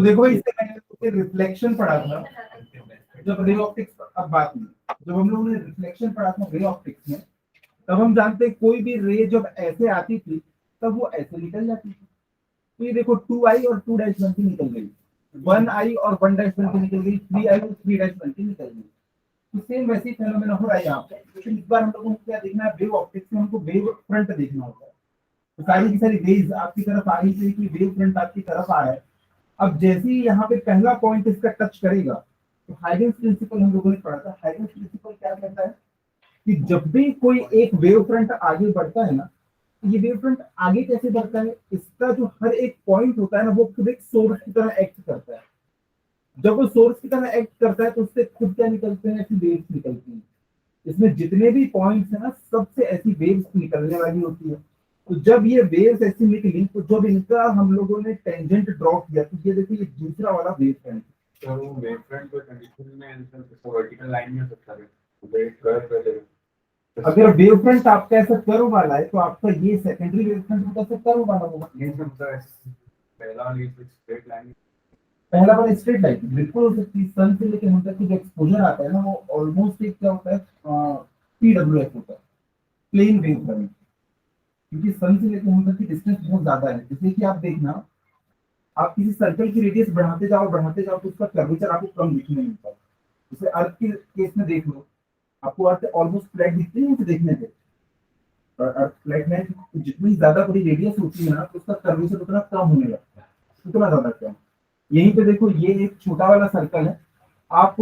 देखो भाई, इससे मैंने रिफ्लेक्शन पढ़ा था जब रे ऑप्टिक्स, अब बात नहीं, जब हम लोगों ने रिफ्लेक्शन पढ़ा था रे ऑप्टिक्स में, तब हम जानते हैं कोई भी रे जब ऐसे आती थी तब वो ऐसे निकल जाती थी। तो ये देखो 2 आई और 2 डैश बन के निकल गई, 1 आई और 1 डैश बन के निकल गई, 3 आई और 3 डैश बन के निकल गई। तो सेम वैसे ही फेनोमेना हो रहा है यहाँ पे, लेकिन इस बार हम लोगों को क्या देखना है, वेव ऑप्टिक्स में हमको वेव फ्रंट देखना होता है। तो सारी की सारी रेज आपकी तरफ आ रही थी कि वेव फ्रंट आपकी तरफ आ रहा है। अब जैसे ही यहाँ पे पहला पॉइंट इसका टच करेगा, तो हाइगन्स प्रिंसिपल हम लोगों ने पढ़ा था। हाइगन्स प्रिंसिपल क्या कहता है कि जब भी कोई एक वेव फ्रंट आगे बढ़ता है ना, ये वेव फ्रंट आगे कैसे बढ़ता है, इसका जो हर एक पॉइंट होता है ना, वो खुद एक सोर्स की तरह एक्ट करता है। जब वो सोर्स की तरह एक्ट करता है तो उससे खुद क्या निकलते हैं, ऐसी वेव्स निकलती हैं। इसमें जितने भी पॉइंट्स है ना, सबसे ऐसी वेव्स निकलने वाली होती है। तो जब ये वेव्स ऐसी निकली, तो जब इनका हम लोगों ने टेंजेंट ड्रॉ किया, तो ये देखिए ये दूसरा वाला वेव फ्रंट। तो वो वेव फ्रंट को कंडीशन में आंसर वर्टिकल लाइन में हो सकता है, वेव कर्व कर अगर वेव फ्रंट आपका ऐसा कर्व वाला है, तो आपका ये सेकेंडरी वेव फ्रंट कैसे कर्व वाला होगा? ये मतलब पहला वाली स्ट्रेट लाइन, पहला वाला स्ट्रेट लाइन बिल्कुल हो सकती है। सन से लेकर हम तक की जो एक्सपोजर आता है ना, वो ऑलमोस्ट एक क्या होता है, PWF होता है, प्लेन वेव फ्रंट। क्योंकि सन से लेकर हम तक की डिस्टेंस बहुत ज्यादा है। जैसे कि आप देखना, आप किसी सर्कल की रेडियस बढ़ाते जाओ तो उसका कर्वेचर आपको कम दिखने मिलता है। जैसे अर्थ के केस में देख लो, आपको अर्थ ऑलमोस्ट फ्लैट दिखती है देखने से। और अर्थ फ्लैट में जितनी ज्यादा बड़ी रेडियस होती है ना, तो उसका कर्वेचर उतना कम होने लगता है, उतना ज्यादा कम। यहीं पे देखो, ये एक छोटा वाला सर्कल है। आप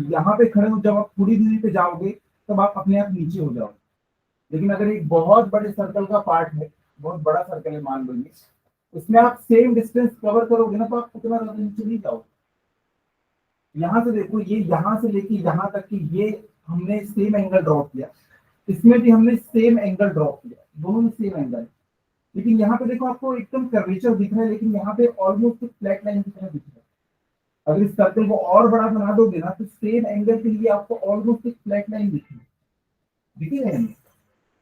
यहाँ पे खड़े हो, जब आप पूरी दूरी पे जाओगे तब आप अपने आप नीचे हो जाओगे। लेकिन अगर एक बहुत बड़े सर्कल का पार्ट है, बहुत बड़ा सर्कल है मान लो ये, उसमें आप सेम डिस्टेंस कवर करोगे ना, तो आप उतना ज्यादा नीचे नहीं जाओगे। यहाँ से देखो, ये यहाँ से लेके यहाँ तक की ये हमने सेम एंगल ड्रॉ किया, इसमें भी हमने सेम एंगल ड्रॉ किया, दोनों में सेम एंगल। लेकिन यहाँ पे देखो आपको एकदम कर्वेचर दिख रहा है, लेकिन यहाँ पे ऑलमोस्ट फ्लैट लाइन की तरह दिख रहा है। अगर इस सर्कल को और बड़ा बना दोगे ना, तो सेम एंगल के लिए आपको ऑलमोस्ट एक फ्लैट लाइन दिखी है।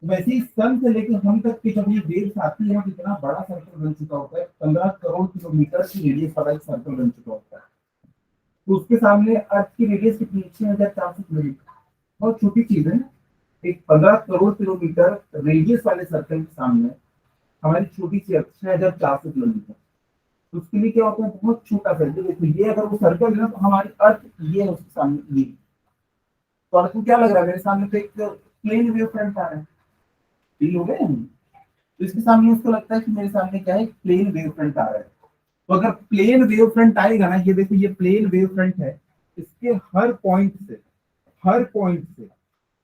वैसे ही सन से लेकर हम तक की जब ये वेव्स आती है, कितना बड़ा सर्कल बन चुका होता है, 15 करोड़ किलोमीटर की रेडियस वाला एक सर्कल बन चुका होता है। तो उसके सामने अर्थ की रेडियस कितनी, 6400 किलोमीटर, बहुत छोटी चीज है। एक 15 करोड़ किलोमीटर रेडियस वाले सर्कल के सामने हमारी छोटी सी अर्थ 6400 किलोमीटर। तो उसके लिए क्या होता है, बहुत छोटा सर्कल। देखो ये अगर वो सर्कल है ना, तो हमारी अर्थ ये है उसके सामने ये। तो अर्थ को क्या लग रहा है, मेरे सामने तो एक प्लेन वेव फ्रंट आ रहा है, फील हो गया। तो इसके सामने उसको लगता है कि मेरे सामने क्या है, प्लेन वेव फ्रंट आ रहा है। तो अगर प्लेन वेव फ्रंट आएगा ना, ये देखो ये प्लेन वेव फ्रंट है, इसके हर पॉइंट से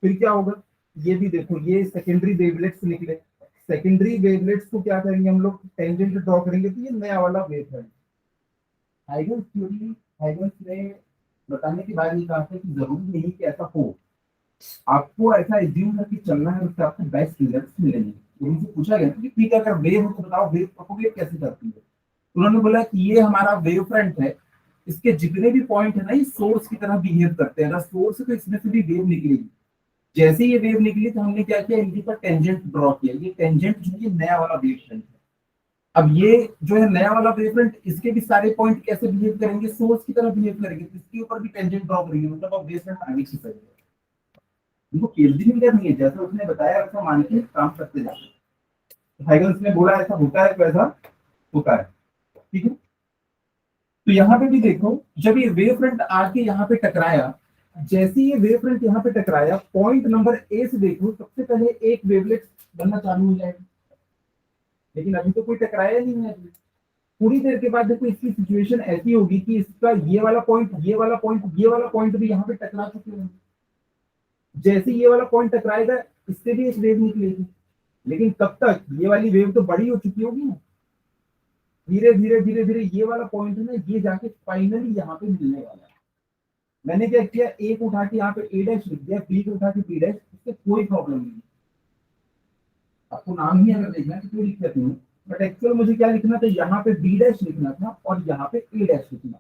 फिर क्या होगा, ये भी देखो, ये सेकेंडरी वेवलेट्स निकले। सेकेंडरी वेवलेट्स को क्या करेंगे हम लोग, टेंजेंट ड्रॉ करेंगे, तो ये नया वाला wave front. Huygens theory, Huygens ने बताने के बाद ये कहा था कि जरूरी नहीं कि ऐसा हो, आपको ऐसा एज्यूम करके चलना है, उससे आपको बेस्ट रिजल्ट्स मिलेंगे। उनसे पूछा गया कि ठीक है, अगर वेव हो तो बताओ वेव प्रोपोगेट कैसे करती है। उन्होंने बोला कि ये हमारा वेव फ्रंट है, इसके जितने भी पॉइंट है ना, ये सोर्स की तरह बिहेव करते हैं। अगर सोर्स है तो इसमें से भी वेव निकलेगी। जैसे ये वेव निकली तो हमने क्या किया, इनके पर टेंजेंट ड्रॉ किया। ये टेंजेंट जो है, ये नया वाला वेव फ्रंट है। अब ये जो है नया वाला वेव फ्रंट, इसके भी सारे पॉइंट कैसे बिहेव करेंगे, सोर्स की तरह बिहेव करेंगे। तो इसके ऊपर भी टेंजेंट ड्रॉ करेंगे, मतलब अब वेव फ्रंट आगे की तरफ। उनको केल्विन में करनी है, जैसा उसने बताया वैसा मान के काम करते जाते। हाइगन्स ने बोला ऐसा होता है, वैसा होता है। ठीक है। तो यहाँ पे भी देखो, जब ये वेव फ्रंट आके यहाँ पे टकराया, जैसे ये वेव फ्रंट यहाँ पे टकराया, पॉइंट नंबर ए से देखो, सबसे पहले एक वेवलेट बनना चालू हो जाएगा। लेकिन अभी तो कोई टकराया नहीं है। पूरी देर के बाद देखो, इसकी सिचुएशन ऐसी होगी कि इसका ये वाला पॉइंट, ये वाला पॉइंट, ये वाला पॉइंट भी यहाँ पे टकरा चुके होंगे। जैसे ये वाला पॉइंट टकराएगा, इससे भी एक वेव निकलेगी। लेकिन तब तक ये वाली वेव तो बड़ी हो चुकी होगी ना। धीरे धीरे धीरे धीरे ये वाला पॉइंट है ना, ये जाके फाइनली यहाँ पे मिलने वाला है। मैंने क्या किया, ए को उठा के यहाँ पे ए डैश लिख दिया, बी को उठा के बी डैश, इससे कोई प्रॉब्लम नहीं। आपको नाम ही अगर देखना तो कोई दिक्कत नहीं, बट एक्चुअल मुझे क्या लिखना था, यहाँ पे बी डैश लिखना था और यहाँ पे ए डैश लिखना।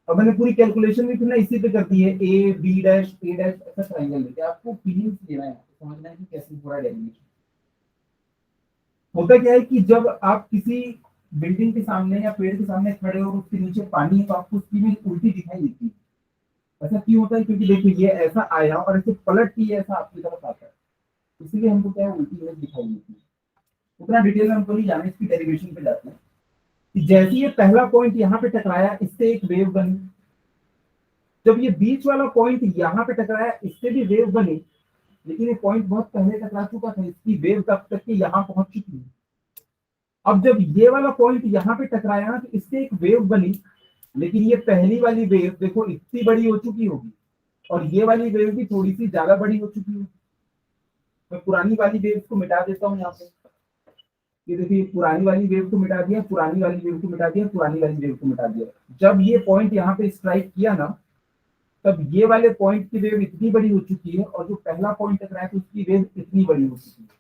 और मैंने पूरी कैलकुलेशन भी फिर ना इसी पे कर दी है, A B dash A dash ऐसा ट्राइंगल लेके। आपको फीलिंग्स लेना है, समझना है कि कैसे पूरा डेरिवेशन होता क्या है कि जब आप किसी बिल्डिंग के सामने या पेड़ के सामने खड़े हो, उसके नीचे पानी है, तो आपको उसकी इमेज उल्टी दिखाई देती है। ऐसा क्यों होता है? क्योंकि देखो ये ऐसा आया और ऐसे पलट के ये ऐसा आपकी तरफ आता है, इसीलिए हमको क्या है, उल्टी इमेज दिखाई देती है। उतना डिटेल में हमको नहीं जाना, इसकी डेरिवेशन पे जाते हैं कि जैसे ये पहला पॉइंट यहाँ पे टकराया, इससे एक वेव बनी। जब ये बीच वाला पॉइंट यहाँ पे टकराया, इससे भी वेव बनी, लेकिन ये पॉइंट बहुत पहले टकरा चुका था, इसकी वेव तब तक के यहाँ पहुंच चुकी है। अब जब ये वाला पॉइंट यहाँ पे टकराया ना, तो इससे एक वेव बनी, लेकिन ये पहली वाली वेव देखो इतनी बड़ी हो चुकी होगी, और ये वाली वेव भी थोड़ी सी ज्यादा बड़ी हो चुकी है। मैं पुरानी वाली वेव को मिटा देता हूँ यहाँ पे। ये देखिए, पुरानी वाली वेव को मिटा दिया, पुरानी वाली वेव को मिटा दिया, पुरानी वाली वेव को मिटा दिया। जब ये पॉइंट यहाँ पे स्ट्राइक किया ना, तब ये वाले पॉइंट की वेव इतनी बड़ी हो चुकी है, और जो पहला पॉइंट टकराया था उसकी वेव इतनी बड़ी हो चुकी है।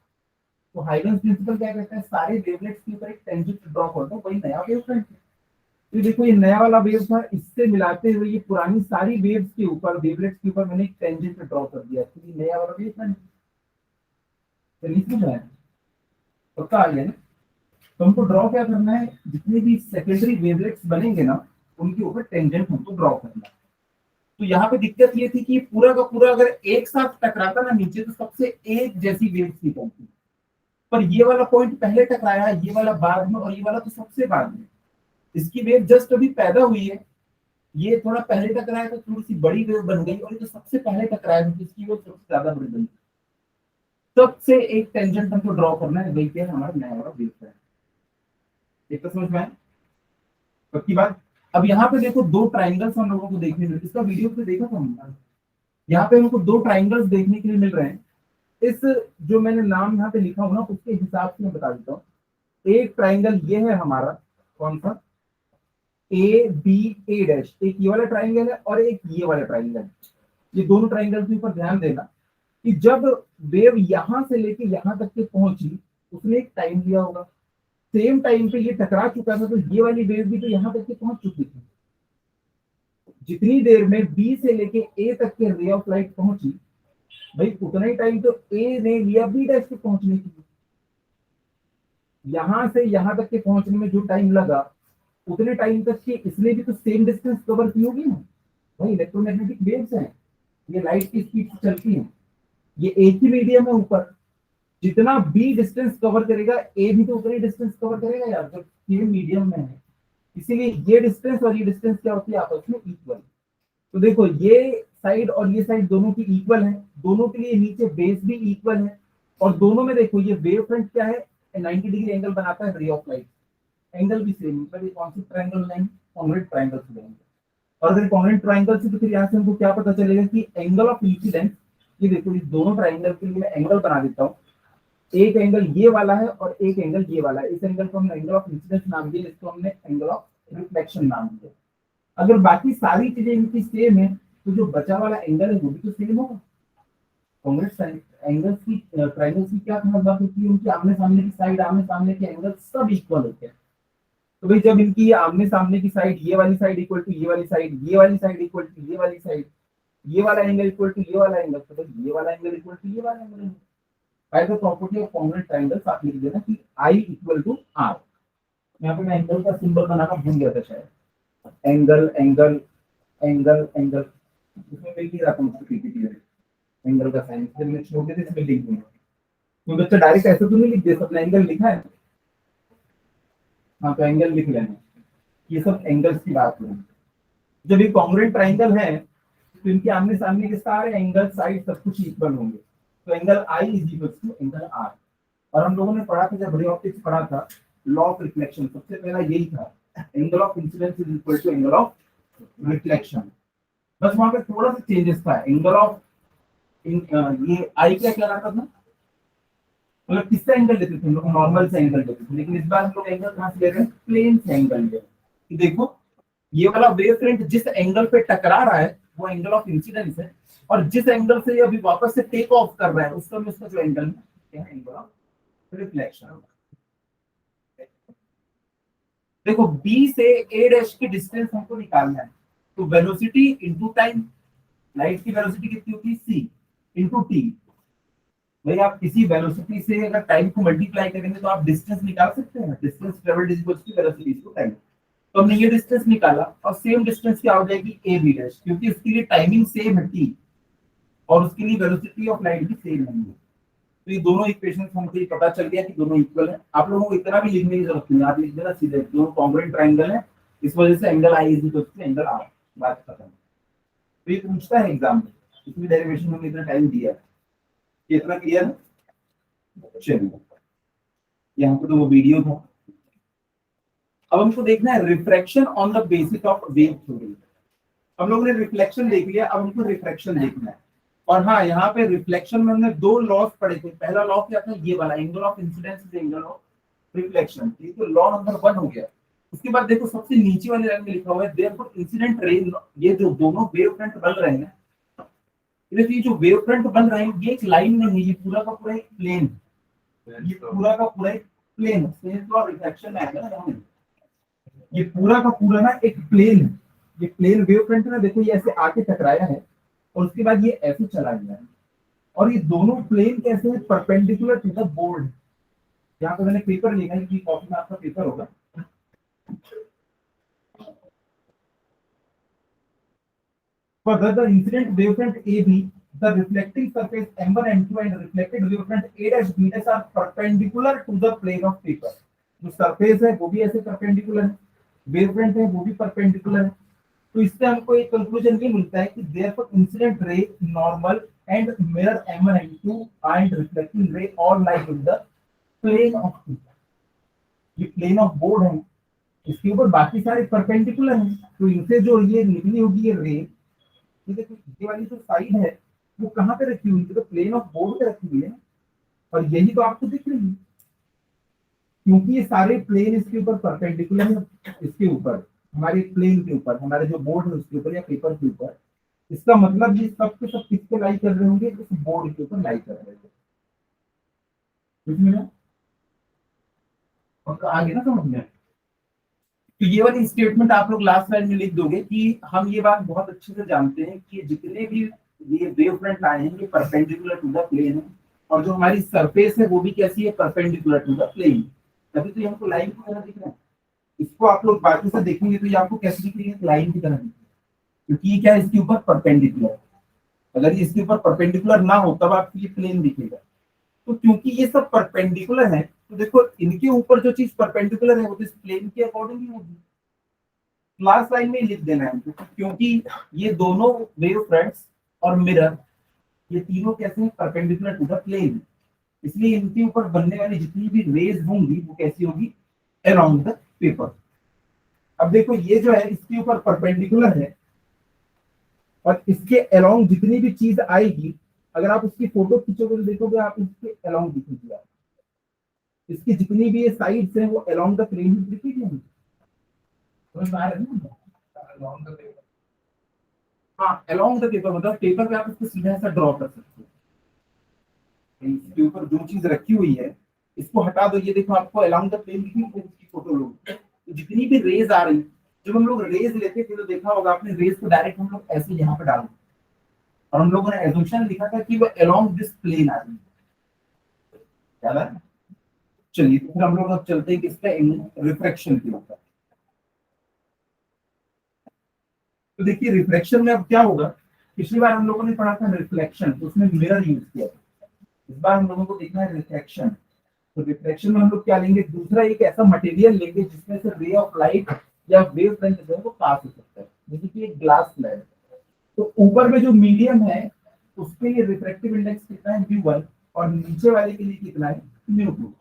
तो हाइगन्स प्रिंसिपल क्या कहता है, सारे वेवलेट्स के ऊपर एक टेंजेंट ड्रॉ कर दो, वही नया वेव फ्रंट है। तो देखो ये नया वाला वेव था, इससे मिलाते हुए ये पुरानी सारी वेव्स के ऊपर, वेवलेट्स के ऊपर मैंने एक टेंजेंट ड्रॉ कर दिया, तो ये नया वाला वेव फ्रंट चलिए समझ आया, पक्का आ गया ना। तो हमको ड्रॉ क्या करना है, जितने भी सेकेंडरी वेवलेट्स बनेंगे ना, उनके ऊपर टेंजेंट हमको ड्रॉ करना है। तो यहाँ पे दिक्कत ये थी कि पूरा का पूरा अगर एक साथ टकराता ना नीचे, तो सबसे एक जैसी वेव्स निकलती, पर ये वाला पॉइंट पहले टकराया है, ये वाला बाद में, और ये वाला तो सबसे बाद में। इसकी वेव जस्ट अभी पैदा हुई है, ये थोड़ा पहले टकराया तो थोड़ी सी बड़ी वेव बन गई, और ये तो सबसे पहले टकराया तो इसकी वेव सबसे ज्यादा बड़ी बनी। सबसे एक टेंजेंट हमको ड्रॉ करना है, वही क्या हमारा नया वाला वेव है। एक तो समझ में आया पक्की बात। अब यहाँ पे देखो दो ट्राइंगल्स हम लोगों को देखने मिले, इसका वीडियो पे देखा था हमने। यहाँ पे हमको दो ट्राइंगल्स देखने के लिए मिल रहे हैं। इस जो मैंने नाम यहाँ पे लिखा हूँ ना, उसके हिसाब से मैं बता देता हूँ। एक ट्राइंगल ये है हमारा, कौन सा, ए बी ए डैश, एक ये वाला ट्राइंगल है और एक ये वाला ट्राइंगल है। ये दोनों ट्राइंगल के ऊपर ध्यान देना कि जब वेव यहां से लेके यहां तक के पहुंची, उसने एक टाइम लिया होगा, सेम टाइम पे ये टकरा चुका था, तो ये वाली वेव भी तो यहाँ तक के पहुंच चुकी थी। जितनी देर में बी से लेके ए तक के रे ऑफ लाइट पहुंची, भाई उतना ही टाइम तो ए ने लिया बी डैश पे पहुंचने के लिए। यहां से यहां तक के पहुंचने में जो टाइम लगा, उतने टाइम तक के इसने भी तो सेम डिस्टेंस कवर की होगी ना। भाई इलेक्ट्रोमैग्नेटिक वेव्स हैं, ये लाइट की स्पीड से चलती हैं, ये एक ही मीडियम है ऊपर, जितना बी डिस्टेंस कवर करेगा ए भी तो उतना ही डिस्टेंस कवर करेगा यार, जब सेम मीडियम में है। इसीलिए ये डिस्टेंस और ये डिस्टेंस क्या होती है, आपस में इक्वल। तो देखो ये साइड और ये साइड दोनों की इक्वल है, दोनों के लिए नीचे बेस भी इक्वल है, और दोनों में देखो ये वेव फ्रंट क्या है, 90 डिग्री एंगल बनाता है रे ऑफ लाइट, एंगल भी सेम, मतलब ये कौन सी ट्रायंगल लाइन, कॉन्ग्रुएंट ट्रायंगल से बनेंगे। और अगर कॉन्ग्रुएंट ट्रायंगल से, तो फिर यहाँ से हमको क्या पता चलेगा कि एंगल ऑफ इंसिडेंस, ये देखो इस दोनों ट्रायंगल के लिए मैं एंगल बना देता हूँ। एक एंगल ये वाला है और एक एंगल ये वाला है, इस एंगल को हमने एंगल ऑफ इंसिडेंस नाम दिया, इसको हमने एंगल ऑफ रिफ्लेक्शन नाम दिया। अगर बाकी सारी चीजें इनकी सेम है, तो जो बचा वाला एंगल है वो भी तो सेम होगा। कांग्रेस एंगल्स की, ट्रायंगल्स की क्या खास बात होती है, उनकी आमने सामने की साइड, आमने सामने के एंगल सब इक्वल होते हैं। तो भाई जब इनकी आमने सामने की साइड, ये वाली साइड इक्वल टू ये वाली साइड, ये वाली साइड इक्वल टू ये वाली साइड, ये वाला एंगल इक्वल टू ये वाला एंगल, तो भाई ये वाला एंगल इक्वल टू ये वाला angle. By the property of congruent triangles आप लिख देना कि आई इक्वल टू आर। यहाँ पे मैं एंगल का सिंबल बनाना भूल गया था शायद, एंगल एंगल एंगल एंगल, इसमें मैं लिख रहा था मुझको पीपीटी में एंगल का साइन, फिर मैं छोटे से इसमें लिख दूंगा। तो बच्चा डायरेक्ट ऐसे तो नहीं लिख दे, अपना एंगल लिखा है, हाँ तो एंगल लिख लेना। ये सब एंगल्स की बात है। जब ये कॉन्ग्रुएंट ट्रायंगल है, तो इनके आमने सामने के सारे एंगल, साइड सब कुछ इक्वल होंगे। तो angle I is equal to angle R. और हम लोगों ने पढ़ा था, जब रे ऑप्टिक्स पढ़ा था, लॉ ऑफ रिफ्लेक्शन सबसे पहला यही था, angle of incidence is equal to angle of reflection. बस वहां पे थोड़ा सा चेंजेस था, एंगल ऑफ ये आई क्या कहलाता था, मतलब किससे एंगल लेते थे हम लोग, नॉर्मल से एंगल लेते थे, लेकिन इस बार हम लोग एंगल कहां से ले रहे हैं, प्लेन से एंगल ले रहे हैं। देखो ये वाला वेव फ्रंट जिस एंगल पे टकरा रहा है वो एंगल ऑफ इंसिडेंस है, और जिस एंगल से ये अभी वापस से टेक ऑफ कर रहा है उसका जो एंगल है एंगल ऑफ रिफ्लेक्शन। देखो बी से ए डैश की डिस्टेंस हमको निकालना है, तो वेलोसिटी इनटू टाइम, लाइट की वेलोसिटी कितनी होती है, सी इनटू टी, भाई आप किसी वेलोसिटी से अगर टाइम को मल्टीप्लाई करेंगे तो आप डिस्टेंस निकाल सकते हैं, distance travelled is equals to velocity to time. तो हमने ये डिस्टेंस निकाला और सेम डिस्टेंस क्या हो जाएगी ए बी डैश, क्योंकि उसके लिए टाइमिंग सेम है टी और उसके लिए वेलोसिटी ऑफ लाइट भी सेम नहीं है। तो ये दोनों इक्वेशंस हमको ये पता चल गया कि दोनों इक्वल है। आप लोगों को इतना भी लिखने की जरूरत नहीं है, आप लिख देना सीधे दोनों कॉन्ग्रुएंट ट्रायंगल है, इस वजह से angle I is equal to angle R, बात खत्म। तो ये पूछता है एग्जाम में, इसमें डेरिवेशन में इतना टाइम दिया है, ये इतना क्लियर है। चलिए यहाँ पे तो वो वीडियो था। अब हमको देखना है refraction on the basis of wave theory. हम लोगों ने रिफ्लेक्शन देख लिया, अब हमको रिफ्रैक्शन देखना है। और हाँ, यहाँ पे रिफ्लेक्शन में हमने दो लॉस पढ़े थे। पहला लॉ क्या था, ये वाला angle of incidence is angle of reflection, ये तो लॉ नंबर 1 हो गया। उसके बाद देखो सबसे नीचे वाले लाइन में लिखा हुआ है देयरफॉर इंसिडेंट रे, ये जो दोनों वेव फ्रंट बन रहे हैं, ये जो वेव फ्रंट बन रहे हैं ये एक लाइन नहीं है, ये पूरा का पूरा एक प्लेन, ये पूरा का पूरा एक प्लेन और रिफ्लेक्शन आएगा ना, ये पूरा का पूरा ना एक प्लेन, ये प्लेन वेव फ्रंट ना, देखो ये ऐसे आके टकराया है और उसके बाद ये ऐसे चला गया है। और ये दोनों प्लेन कैसे हैं, परपेंडिकुलर टू द बोर्ड। यहाँ पे मैंने पेपर लिखा है कि कॉपी में आपका पेपर होगा। Further, the incident wavefront AB, the reflecting surface M1 M2 and reflected wavefront A dash B dash are perpendicular to the plane of paper। जो सरफेस है वो भी ऐसे परपेंडिकुलर है, वेवफ्रंट है वो भी परपेंडिकुलर है। तो इससे हमको एक कंक्लूजन ये मिलता है कि therefore incident ray, normal and mirror M1 M2 and reflecting ray all lie in the plane of paper। ये प्लेन ऑफ बोर्ड है, इसके ऊपर बाकी सारे परपेंडिकुलर हैं, तो इनसे जो ये निकली होगी ये रे, ये वाली जो साइड है वो कहाँ पे रखी हुई है, तो प्लेन ऑफ बोर्ड पे रखी हुई है। और यही तो आपको दिख रही है, क्योंकि ये सारे प्लेन इसके ऊपर परपेंडिकुलर है, इसके ऊपर हमारे प्लेन के ऊपर, हमारे जो बोर्ड है उसके ऊपर या पेपर के ऊपर। इसका मतलब ये सब के सब किस पे लाई कर रहे होंगे, इस बोर्ड के ऊपर लाई कर रहे होंगे। और आगे ना समझ में, तो ये वाली स्टेटमेंट आप लोग लास्ट लाइन में लिख दोगे कि हम ये बात बहुत अच्छे से जानते हैं कि जितने भी ये वेव फ्रंट आए हैं ये परपेंडिकुलर टू द प्लेन है, और जो हमारी सरफेस है वो भी कैसी है, परपेंडिकुलर टू द प्लेन। तभी तो ये हमको लाइन की तरह दिख रहा है। इसको आप लोग बाकी से देखेंगे तो ये आपको कैसे दिख रही है, लाइन की तरह दिख रही है, क्योंकि ये क्या है, इसके ऊपर परपेंडिकुलर। अगर ये इसके ऊपर परपेंडिकुलर ना हो तब आपको ये प्लेन दिखेगा। तो क्योंकि ये सब परपेंडिकुलर है, तो देखो इनके ऊपर जो चीज परपेंडिकुलर है वो तो इस प्लेन के अकॉर्डिंग ही होगी। क्लास लाइन में लिख देना है, क्योंकि ये दोनों वेव फ्रंट्स और मिरर ये तीनों कैसे हैं, परपेंडिकुलर टू द प्लेन, इसलिए इनके ऊपर बनने वाली जितनी भी रेज होंगी वो कैसी होगी, अराउंड द पेपर। अब देखो ये जो है इसके ऊपर परपेंडिकुलर है और इसके अलोंग जितनी भी चीज आएगी, अगर आप उसकी फोटो खींचोगे तो देखोगे आप इसके अलोंग दिखेगी, इसकी जितनी भी ये साइड्स हैं वो अलोंग द प्लेन ही दिखेगी। हाँ, अलोंग द पेपर मतलब पेपर पे आप इसको सीधा ऐसा ड्रॉ कर सकते हो। इसके ऊपर जो चीज रखी हुई है इसको हटा दो, ये देखो आपको अलोंग द प्लेन दिखेगी, इसकी फोटो लो। तो जितनी भी रेज आ रही, जब हम लोग रेज लेते थे तो देखा होगा आपने, रेज को डायरेक्ट हम लोग ऐसे यहाँ पे डाल, और हम लोगों ने एजम्पशन लिखा था कि वो अलोंग दिस प्लेन आ रही है, याद है। चलिए फिर हम लोग अब चलते हैं किसका, रिफ्रैक्शन के ऊपर। तो देखिए रिफ्लेक्शन में अब क्या होगा, पिछली बार हम लोगों ने पढ़ा था रिफ्लेक्शन, तो उसमें मिरर यूज किया था। इस बार हम लोगों को देखना है रिफ्लेक्शन। तो रिफ्लेक्शन में हम लोग क्या लेंगे, दूसरा एक ऐसा मटेरियल लेंगे जिसमें से रे ऑफ लाइट या वेव फ्रंट जो है वो पास हो सकता है, जैसे कि एक ग्लास स्लैब। तो ऊपर में जो मीडियम है उसके लिए रिफ्रैक्टिव इंडेक्स कितना है, μ1, और नीचे वाले के लिए कितना है, μ2।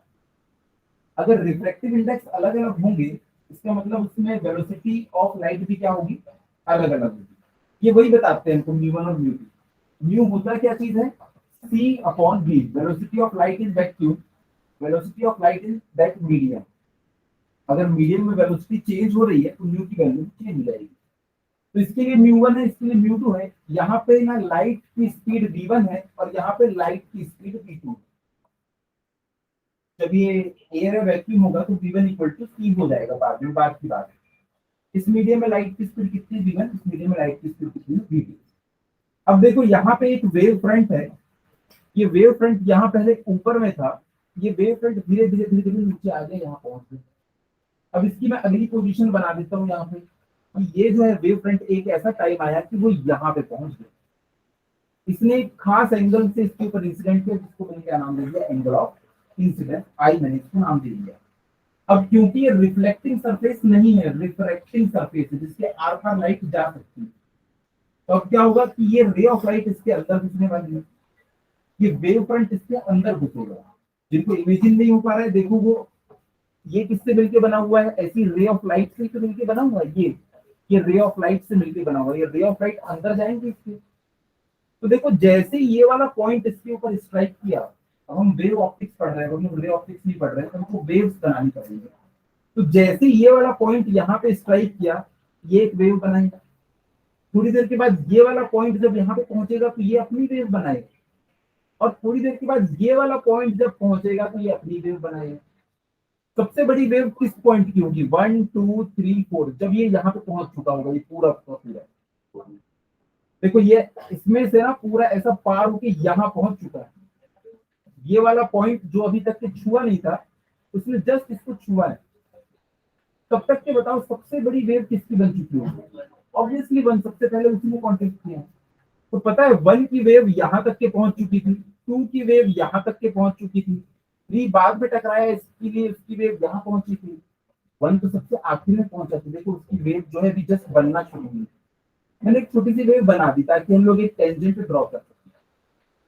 अगर रिफ्रैक्टिव इंडेक्स अलग अलग होंगे इसका मतलब उसमें वेलोसिटी ऑफ लाइट भी क्या होगी, अलग अलग होगी। ये वही बताते हैं हमको μ1 और μ2। म्यू होता क्या चीज है, c upon v, velocity of light in vacuum, velocity of light in that medium. अगर मीडियम में वेलोसिटी चेंज हो रही है तो म्यू की वैल्यू चेंज हो जाएगी। तो इसके लिए μ1 है, इसके लिए μ2 है। यहाँ पे ना लाइट की स्पीड v1 है और यहाँ पे लाइट की स्पीड v2। जब ये एयर वैक्यूम होगा तो v1 इक्वल टू c हो जाएगा बाद में, बात की बात है। इस मीडियम में लाइट की स्पीड कितनी, v1, इस मीडियम में लाइट की स्पीड कितनी, v2। अब देखो यहाँ पे एक वेव फ्रंट है ये वेव फ्रंट यहाँ पहले ऊपर में था, ये वेव फ्रंट धीरे धीरे धीरे धीरे नीचे आ गया, यहाँ पहुंच गया। अब इसकी मैं अगली पोजीशन बना देता हूँ यहाँ पे। अब ये जो है वेव फ्रंट एक ऐसा टाइम आया कि वो यहाँ पे पहुंच गया, इसने एक खास एंगल से इसके ऊपर इंसिडेंट किया, जिसको मैंने क्या नाम दे दिया, एंगल ऑफ इंसिडेंस, आई मैंने इसको नाम दे दिया। अब क्योंकि ये रिफ्लेक्टिंग सरफेस नहीं है, रिफ्रैक्टिंग सरफेस है, जिसके आर पार लाइट जा सकती है, तो अब क्या होगा कि ये रे ऑफ लाइट इसके अंदर घुसने वाली है, ये वेव फ्रंट इसके अंदर घुसेगा। जिनको इमेजिन नहीं हो पा रहा है, देखो वो ये किससे मिलके बना हुआ है, ऐसी रे ऑफ लाइट से तो मिलके बना हुआ है, ये रे ऑफ लाइट से मिलके बना हुआ है, ये रे ऑफ लाइट अंदर जाएंगे इसके। तो देखो जैसे ही ये वाला पॉइंट इसके ऊपर स्ट्राइक किया, अब हम वेव ऑप्टिक्स पढ़ रहे हैं, हम रे ऑप्टिक्स नहीं पढ़ रहे हैं, तो हमको वेव्स बनानी पड़ेगी। तो जैसे ही ये वाला पॉइंट यहाँ पे स्ट्राइक किया, ये एक वेव बनाएगा। थोड़ी देर के बाद ये वाला पॉइंट जब यहाँ पे पहुंचेगा तो ये अपनी वेव बनाएगा, और थोड़ी देर के बाद ये वाला पॉइंट जब पहुंचेगा तो ये अपनी वेव बनाएगा। सबसे बड़ी वेव किस पॉइंट की होगी, 1 2 3 4, जब ये यहाँ पे पहुंच चुका होगा, ये पूरा पूरा। देखो ये इसमें से ना पूरा ऐसा पार होके यहाँ पहुंच चुका है, ये वाला पॉइंट जो अभी तक के छुआ नहीं था, उसने जस्ट इसको छुआ है। तब तक के बताओ सबसे बड़ी वेव किसकी बन चुकी होगी, ऑब्वियसली 1, सबसे पहले उसी ने कॉन्टेक्ट किया। तो पता है 1 की वेव यहाँ तक के पहुंच चुकी थी, 2 की वेव यहाँ तक के पहुंच चुकी थी, 3 बाद में टकराया, इसकी लिए उसकी वेव यहाँ पहुंची थी, 1 तो सबसे आखिर में पहुंचा था। देखो उसकी वेव जो है अभी जस्ट बनना शुरू हुई, मैंने एक छोटी सी वेव बना दी ताकि हम लोग एक टेंजेंट ड्रॉ कर सकें।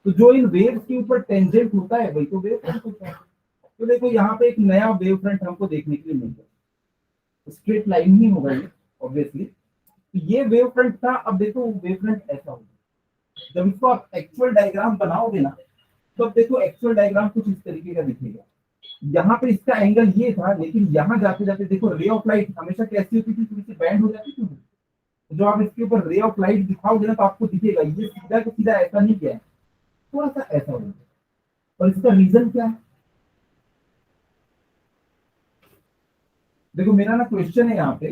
तो जो इन वेव्स के ऊपर टेंजेंट होता है वही तो वेव फ्रंट होता है। तो देखो यहाँ पे एक नया वेव फ्रंट हमको देखने के लिए मिल गया, स्ट्रेट लाइन ही होगा ये ऑब्वियसली। तो ये वेव फ्रंट था। अब देखो वेव फ्रंट ऐसा होगा, जब इसको आप एक्चुअल डायग्राम बनाओगे ना, तो अब देखो एक्चुअल डायग्राम कुछ इस तरीके का दिखेगा। यहाँ पे इसका एंगल ये था, लेकिन यहाँ जाते जाते देखो रे ऑफ लाइट हमेशा कैसी होती थी, थोड़ी सी बैंड हो जाती थी। जो आप इसके ऊपर रे ऑफ लाइट दिखाओगे ना, तो आपको दिखेगा ये सीधा का सीधा ऐसा नहीं गया है, थोड़ा सा ऐसा होगा। और इसका रीजन क्या है, देखो मेरा ना क्वेश्चन है यहाँ पे,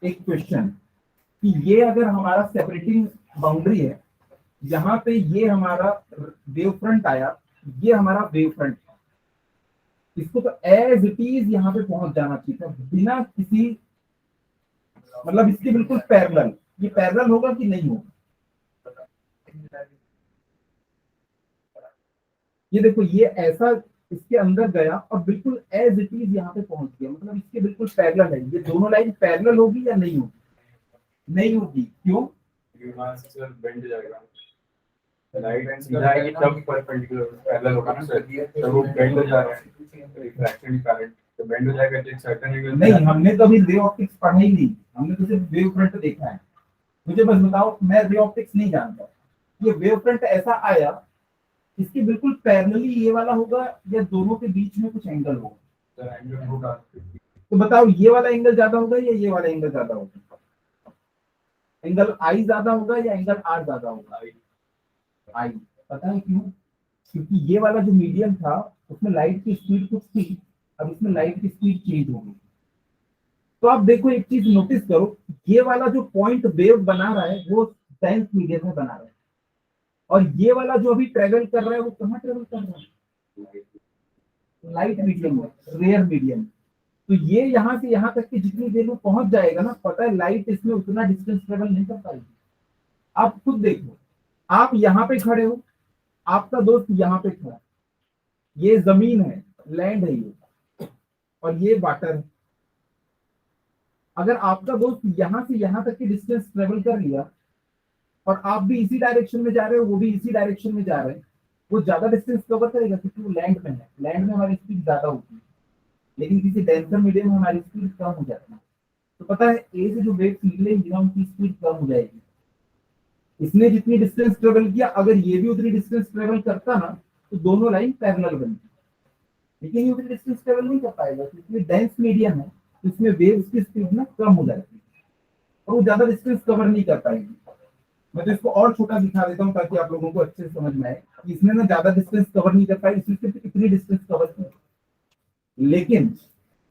एक क्वेश्चन कि ये अगर हमारा सेपरेटिंग बाउंड्री है, यहाँ पे ये हमारा वेव फ्रंट आया, ये हमारा वेव फ्रंट, इसको तो एज इट इज यहाँ पे पहुंच जाना चाहिए था बिना किसी, मतलब इसके बिल्कुल पैरेलल। ये पैरेलल होगा कि नहीं होगा, ये देखो ये ऐसा इसके अंदर गया और बिल्कुल एज इट इज यहाँ पे पहुंच गया, मतलब इसके बिल्कुल पैरेलल है। ये दोनों लाइन पैरेलल होगी या नहीं होगी, नहीं होगी। क्यों, बेंड जाएगा, लाइट सीधा ये तब परपेंडिकुलर पैरेलल होगा ना सर, जब वो बेंड हो जा रहा है रिफ्रैक्शन करंट, तो बेंड हो जाएगा तो एक सर्टेन एंगल। नहीं, हमने तो अभी रे ऑप्टिक्स पढ़ा ही नहीं, हमने तो सिर्फ वेव फ्रंट देखा है। मुझे बस बताओ, मैं रे ऑप्टिक्स नहीं जानता, ये वेव फ्रंट ऐसा आया, इसके बिल्कुल पैरेलली ये वाला होगा या दोनों के बीच में कुछ एंगल होगा, सर एंगल होगा। तो बताओ ये वाला एंगल ज्यादा होगा या ये वाला एंगल ज्यादा होगा, एंगल आई ज्यादा होगा या एंगल आर ज्यादा होगा, आई। पता है क्यों, क्योंकि ये वाला जो मीडियम था उसमें लाइट की स्पीड कुछ थी, अब इसमें लाइट की स्पीड चेंज हो गई। तो आप देखो एक चीज नोटिस करो, ये वाला जो पॉइंट वेव बना रहा है वो डेंस मीडियम में बना रहा है, और ये वाला जो अभी ट्रेवल कर रहा है वो कहाँ ट्रेवल कर रहा है, लाइट मीडियम में, रेयर मीडियम। तो ये यहाँ से यहाँ तक की जितनी देर में पहुंच जाएगा ना, पता है लाइट इसमें उतना डिस्टेंस ट्रेवल नहीं कर पाएगी। आप खुद देखो, आप यहाँ पे खड़े हो, आपका दोस्त यहाँ पे खड़ा, ये जमीन है, लैंड है ये, और ये वाटर है। अगर आपका दोस्त यहाँ से यहाँ तक की डिस्टेंस ट्रेवल कर लिया और आप भी इसी डायरेक्शन में जा रहे हो, वो भी इसी डायरेक्शन में जा रहे हैं, वो ज्यादा डिस्टेंस कवर करेगा क्योंकि वो लैंड में है। लैंड में हमारी स्पीड ज्यादा होती है, लेकिन किसी डेंसर मीडियम में हमारी स्पीड कम हो जाती है। तो पता है ए से जो वेव निकलेगी ना, उनकी स्पीड कम हो जाएगी। इसने जितनी डिस्टेंस ट्रेवल किया, अगर ये भी उतनी डिस्टेंस ट्रेवल करता ना, तो दोनों लाइन पैरेलल बनती, लेकिन ये उतनी डिस्टेंस ट्रेवल नहीं कर पाएगा क्योंकि डेंस मीडियम है, तो इसमें वेव्स की स्पीड ना कम हो जाती है और वो ज्यादा डिस्टेंस कवर नहीं कर पाएगी। मैं तो इसको और छोटा दिखा देता हूँ ताकि आप लोगों को अच्छे से समझ में आए। इसने ना ज्यादा डिस्टेंस कवर नहीं कर पाई, इसने सिर्फ इतनी डिस्टेंस कवर की, लेकिन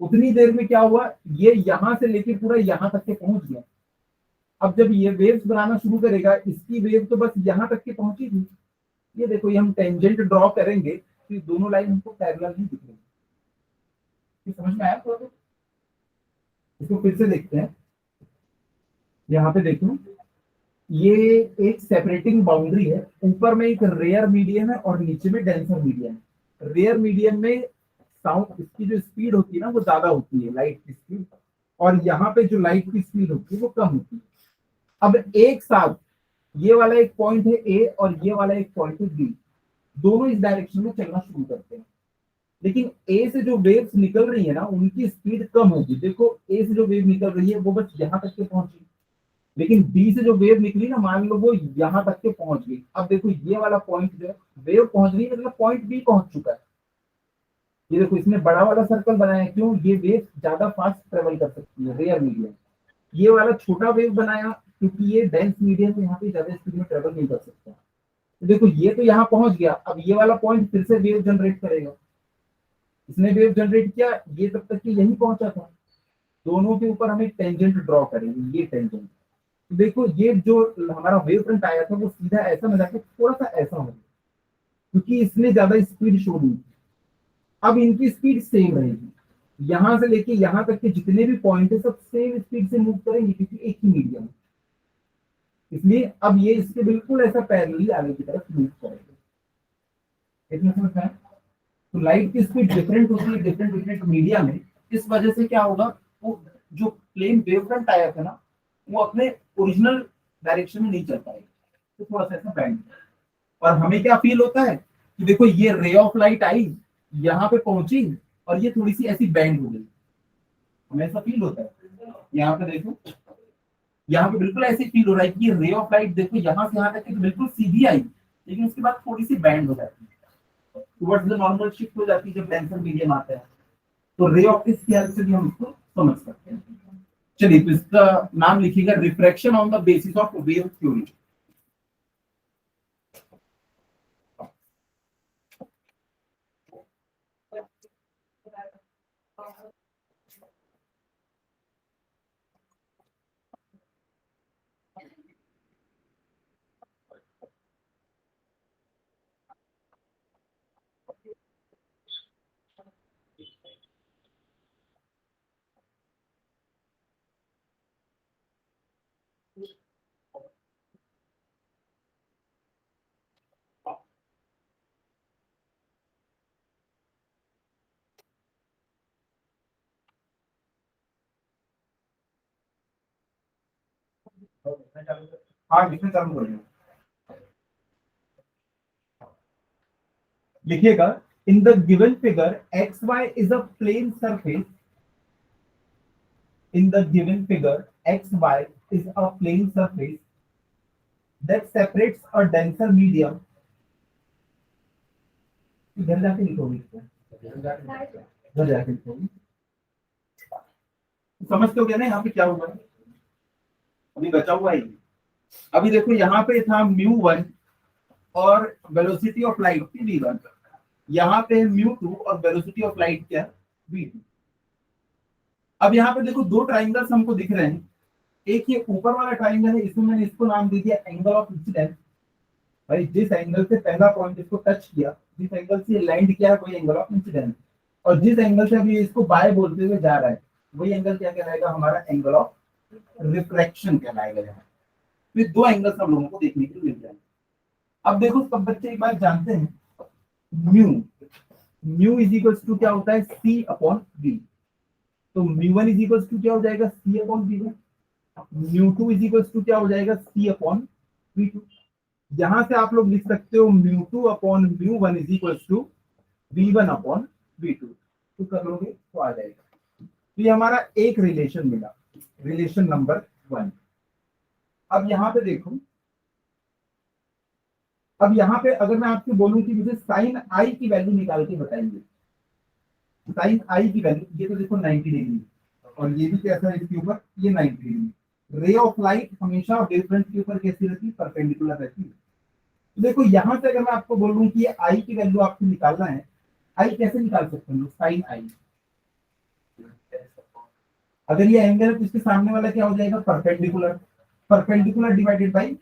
उतनी देर में क्या हुआ, ये यहां से लेके पूरा यहां तक के पहुंच गया। अब जब ये वेव्स बनाना शुरू करेगा, इसकी वेव तो बस यहां तक के पहुंची थी, ये देखो, ये हम टेंजेंट ड्रॉ करेंगे तो ये दोनों लाइन हमको पैरेलल नहीं दिख रही। ये समझ में आया थोड़ा? इसको फिर से देखते हैं। यहाँ पे देखो, ये एक सेपरेटिंग बाउंड्री है, ऊपर में एक रेयर मीडियम है और नीचे में डेंसर मीडियम है। रेयर मीडियम में साउंड, इसकी जो स्पीड होती है ना वो ज्यादा होती है, लाइट की स्पीड, और यहाँ पे जो लाइट की स्पीड होती है वो कम होती है। अब एक साथ ये वाला एक पॉइंट है ए और ये वाला एक पॉइंट है बी, दोनों इस डायरेक्शन में चलना शुरू करते हैं, लेकिन ए से जो वेव्स निकल रही है ना उनकी स्पीड कम होगी। देखो, ए से जो वेव निकल रही है वो बस यहाँ तक के पहुंची, लेकिन बी से जो वेव निकली ना, मान लो वो यहाँ तक के पहुंच गई। अब देखो, ये वाला पॉइंट जो है, वेव पहुंच रही है मतलब पॉइंट बी पहुंच चुका है। ये देखो, इसने बड़ा वाला सर्कल बनाया, क्यों? ये वेव ज्यादा फास्ट ट्रेवल कर सकती है, रेयर मीडियम। ये वाला छोटा वेव बनाया क्योंकि ये डेंस मीडियम है, यहाँ पे ज्यादा स्पीड में ट्रेवल नहीं कर सकता। तो देखो, ये तो यहाँ पहुंच गया, अब ये वाला पॉइंट फिर से वेव जनरेट करेगा। इसने वेव जनरेट किया, ये तब तक कि यही पहुंचा था। दोनों के ऊपर हम एक टेंजेंट ड्रॉ करेंगे, ये टेंजेंट। देखो, ये जो हमारा वेव फ्रंट आया था वो सीधा ऐसा मिला के थोड़ा सा ऐसा हो गया, क्योंकि इसने ज्यादा स्पीड शो दी। अब इनकी स्पीड सेम रहेगी, यहां से लेके यहां तक के जितने भी पॉइंट है सब सेम स्पीड से मूव करेंगे, क्योंकि एक ही मीडियम है। इसलिए अब ये इसके बिल्कुल ऐसा पैरेलली आगे की तरफ मूव करेंगे। इतना समझ में आया? तो लाइट की स्पीड डिफरेंट होती है डिफरेंट डिफरेंट मीडिया में। इस वजह से क्या होगा, वो जो प्लेन वेव फ्रंट आया था ना वो अपने ओरिजिनल डायरेक्शन में नहीं चल पाएगा, तो थोड़ा सा ऐसा बैंड। और हमें क्या फील होता है कि देखो, ये रे ऑफ लाइट आई, यहाँ पे पहुंची और ये थोड़ी सी ऐसी बैंड हो गई, हमें ऐसा फील होता है। यहाँ पे देखो, यहाँ पे बिल्कुल ऐसे फील हो रहा है कि ये रे ऑफ लाइट देखो यहाँ से यहाँ तक तो बिल्कुल सीधी आई, लेकिन उसके बाद थोड़ी सी बैंड हो जाती है, टुवर्ड्स द नॉर्मल शिफ्ट हो जाती है जब डेंसर मीडियम आता है। तो रे ऑफ इस ख्याल से भी हम इसको समझ सकते हैं। चलिए, तो इसका नाम लिखिएगा refraction on the basis of wave theory. हाँ, लिखना चालू करिए। लिखिएगा, in the given figure X Y is a plane surface. In the given figure, xy is a plane surface that separates a denser medium. इधर जाके लिखोगे इसको, इधर जाके लिखोगे। समझते हो गया ना यहाँ पे क्या हुआ है? अभी बचा हुआ है। अभी देखो, यहाँ पे था μ1 और वेलोसिटी ऑफ लाइट की v1, यहाँ पे μ2 और वेलोसिटी ऑफ लाइट क्या v2। अब यहाँ पे देखो, दो ट्राइंगल्स हमको दिख रहे हैं। एक ये ऊपर वाला ट्राइंगल है, इसमें मैंने इसको नाम दे दिया एंगल ऑफ इंसिडेंस। भाई, जिस एंगल से पहला पॉइंट इसको टच किया, जिस एंगल से लैंड किया है, वही एंगल ऑफ इंसिडेंस। और जिस एंगल से अभी इसको बाय बोलते हुए जा रहा है, वही एंगल क्या कहलाएगा? हमारा एंगल ऑफ रिफ्रैक्शन कहलाएगा। यहाँ फिर दो एंगल्स हम लोगों को देखने को मिल जाएंगे। अब देखो, सब बच्चे एक बार जानते हैं, mu mu is equal to क्या होता है? C upon V. तो μ1 इज इक्वल टू क्या हो जाएगा? C upon v1। μ2 is equal to क्या हो जाएगा? C upon v2। यहां से आप लोग लिख सकते हो μ2 upon μ1 is equal to v1 upon v2। तो कर लोगे तो आ जाएगा। तो ये हमारा एक रिलेशन मिला, रिलेशन नंबर 1। अब यहाँ पे देखो, अब यहाँ पे अगर मैं आपसे बोलूं कि मुझे साइन आई की वैल्यू निकाल के बताइए, साइन आई की वैल्यू, ये तो देखो 90 डिग्री, और ये भी कैसा है इसके ऊपर? ये 90 डिग्री। रे ऑफ लाइट हमेशा वेव फ्रंट के ऊपर कैसी रहती है? परपेंडिकुलर रहती है। तो देखो, यहां से अगर मैं आपको बोलूं कि आई की वैल्यू आपको निकालना है, आई कैसे निकाल सकते हैं? साइन आई, अगर ये एंगल है तो इसके सामने वाला क्या हो जाएगा? Perpendicular. Perpendicular divided by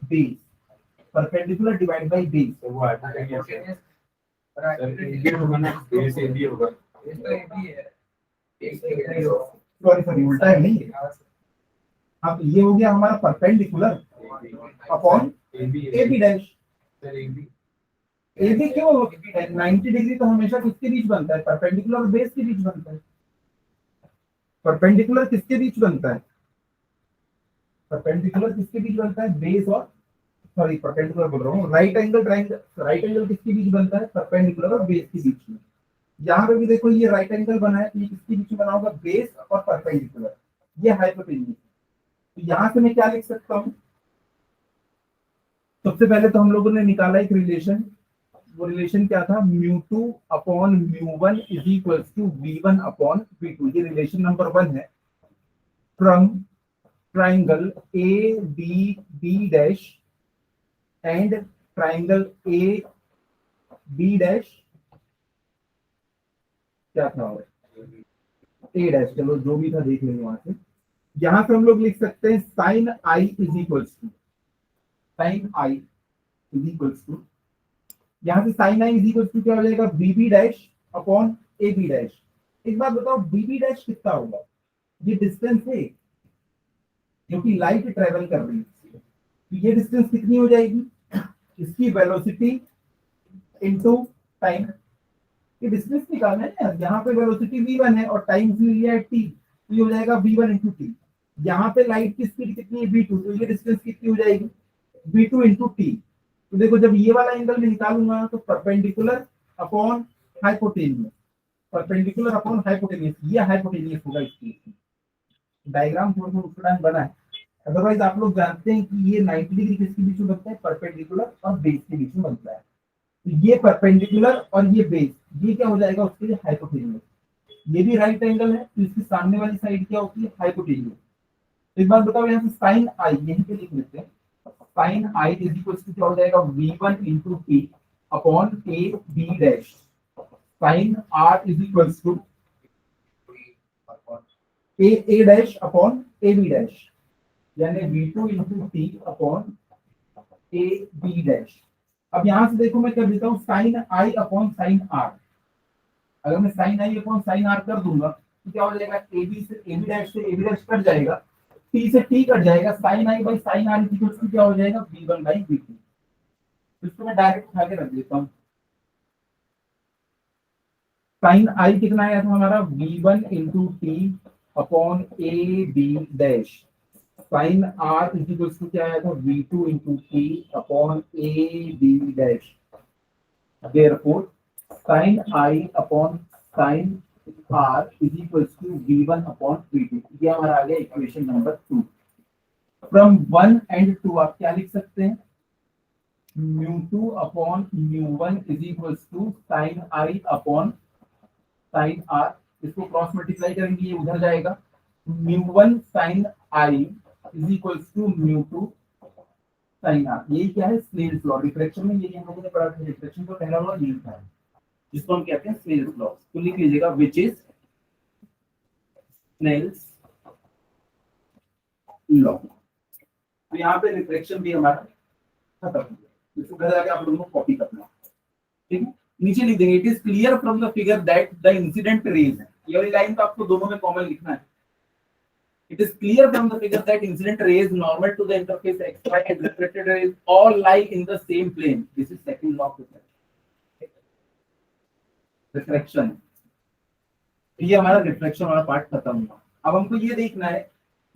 base. Perpendicular divide by base. तो वो हाइपोटेन्यूज है सर, AB होगा ना, बेस AB होगा। सॉरी सॉरी, उल्टा है नहीं। अब ये हो गया हमारा perpendicular upon AB A B dash. Sir AB A B क्यों 90 डिग्री तो हमेशा किसके बीच बनता है? परपेंडिकुलर और बेस के बीच बनता है। परपेंडिकुलर किसके बीच बनता है? परपेंडिकुलर किसके बीच बनता है? बेस और, सॉरी परपेंडिकुलर बोल रहा हूँ, right angle triangle. Right angle किसके बीच बनता है? परपेंडिकुलर और बेस के बीच में। यहाँ पे भी देखो ये राइट एंगल बना है, ये किसके बीच में बना होगा? बेस और परपेंडिकुलर। ये हाइपोटेन्यूज। तो यहाँ से मैं क्या लिख सकता हूँ? सबसे पहले तो हम लोगों ने निकाला एक रिलेशन। वो रिलेशन क्या था? μ2 upon μ1 is equals to v1 upon v2। ये रिलेशन नंबर 1 है। From triangle A B B dash and triangle A B dash, क्या था और ए डैश, चलो जो भी था देख लेंगे वहां से। यहां से हम लोग लिख सकते हैं sine I is equals to, sine I is equals to, यहाँ से sine I is equals to क्या हो जाएगा? B B dash upon A B dash. एक बात बताओ, बी बी डैश कितना होगा? ये डिस्टेंस है जो कि लाइट ट्रेवल कर रही है, तो ये डिस्टेंस कितनी हो जाएगी? इसकी वेलोसिटी इनटू टाइम। ये डिस्टेंस निकालना है यार। यहाँ पे वेलोसिटी v1 है और टाइम लिया है t, तो ये हो जाएगा v1 इंटू टी। यहाँ पे लाइट की स्पीड कितनी है? v2, तो ये डिस्टेंस कितनी हो जाएगी? v2 into T. तो देखो जब ये वाला एंगल में निकालूंगा तो perpendicular upon hypotenuse, perpendicular upon hypotenuse, ये हाइपोटेन्यूज होगा इसकी। डायग्राम थोड़ा सा उल्टा बना है, अदरवाइज आप लोग जानते हैं कि ये 90 डिग्री किसके बीच में बनता है? परपेंडिकुलर और बेस के बीच में बनता है। तो ये परपेंडिकुलर और ये बेस, ये क्या हो जाएगा उसके लिए? हाइपोटेन्यूज। ये भी राइट एंगल है, तो इसकी सामने वाली साइड क्या होती है? हाइपोटेन्यूज। एक बात बताओ, यहाँ से साइन आई यहीं पे लिख लेते हैं। Sine I is equal to क्या हो जाएगा? v1 into T upon A B dash. Sine R is equal to A dash upon A B dash, यानी v2 into T upon A B dash. अब यहां से देखो मैं कर देता हूँ sine I upon sine R. अगर मैं sine I upon sine R कर दूंगा तो क्या हो जाएगा? ए बी से ए बी डैश से ए बी डैश कट जाएगा, टी से टी कट जाएगा, sine I by sine R equals to क्या हो जाएगा? v1 by v2। इसको मैं डायरेक्ट उठा के रख देता हूँ। साइन आई कितना आया था हमारा? v1 into T upon A B dash. Sine R is equal to क्या आया था? v2 into T upon A B dash. Therefore sine I upon sine R is equal to v1 upon v2। ये हमारा आ गया equation number 2। From 1 and 2 आप क्या लिख सकते हैं? μ2 upon μ1 is equal to sine I upon sine R. इसको cross multiply करेंगे, ये उधर जाएगा। μ1 sine I is equal to μ2 sine R. यही क्या है? Snell's law. रिफ्लेक्शन में यही हम लोगों ने पढ़ा था। रिफ्लेक्शन का पहला लॉ यही था, जिसको हम कहते हैं स्नेल्स लॉ। तो लिख लीजिएगा विच इज स्नेल्स लॉ। तो यहाँ पे रिफ्लेक्शन भी हमारा खत्म हो गया। इसको घर जाके आप लोगों को कॉपी करना, ठीक है? नीचे लिख देंगे it is clear from the figure that the incident raise है। ये वाली लाइन तो आपको दोनों में कॉमन लिखना है। It is clear from the figure that incident rays normal to the interface xy and reflected rays all lie in the same plane. This is second law of reflection. ये हमारा reflection वाला part खत्म हुआ। अब हमको ये देखना है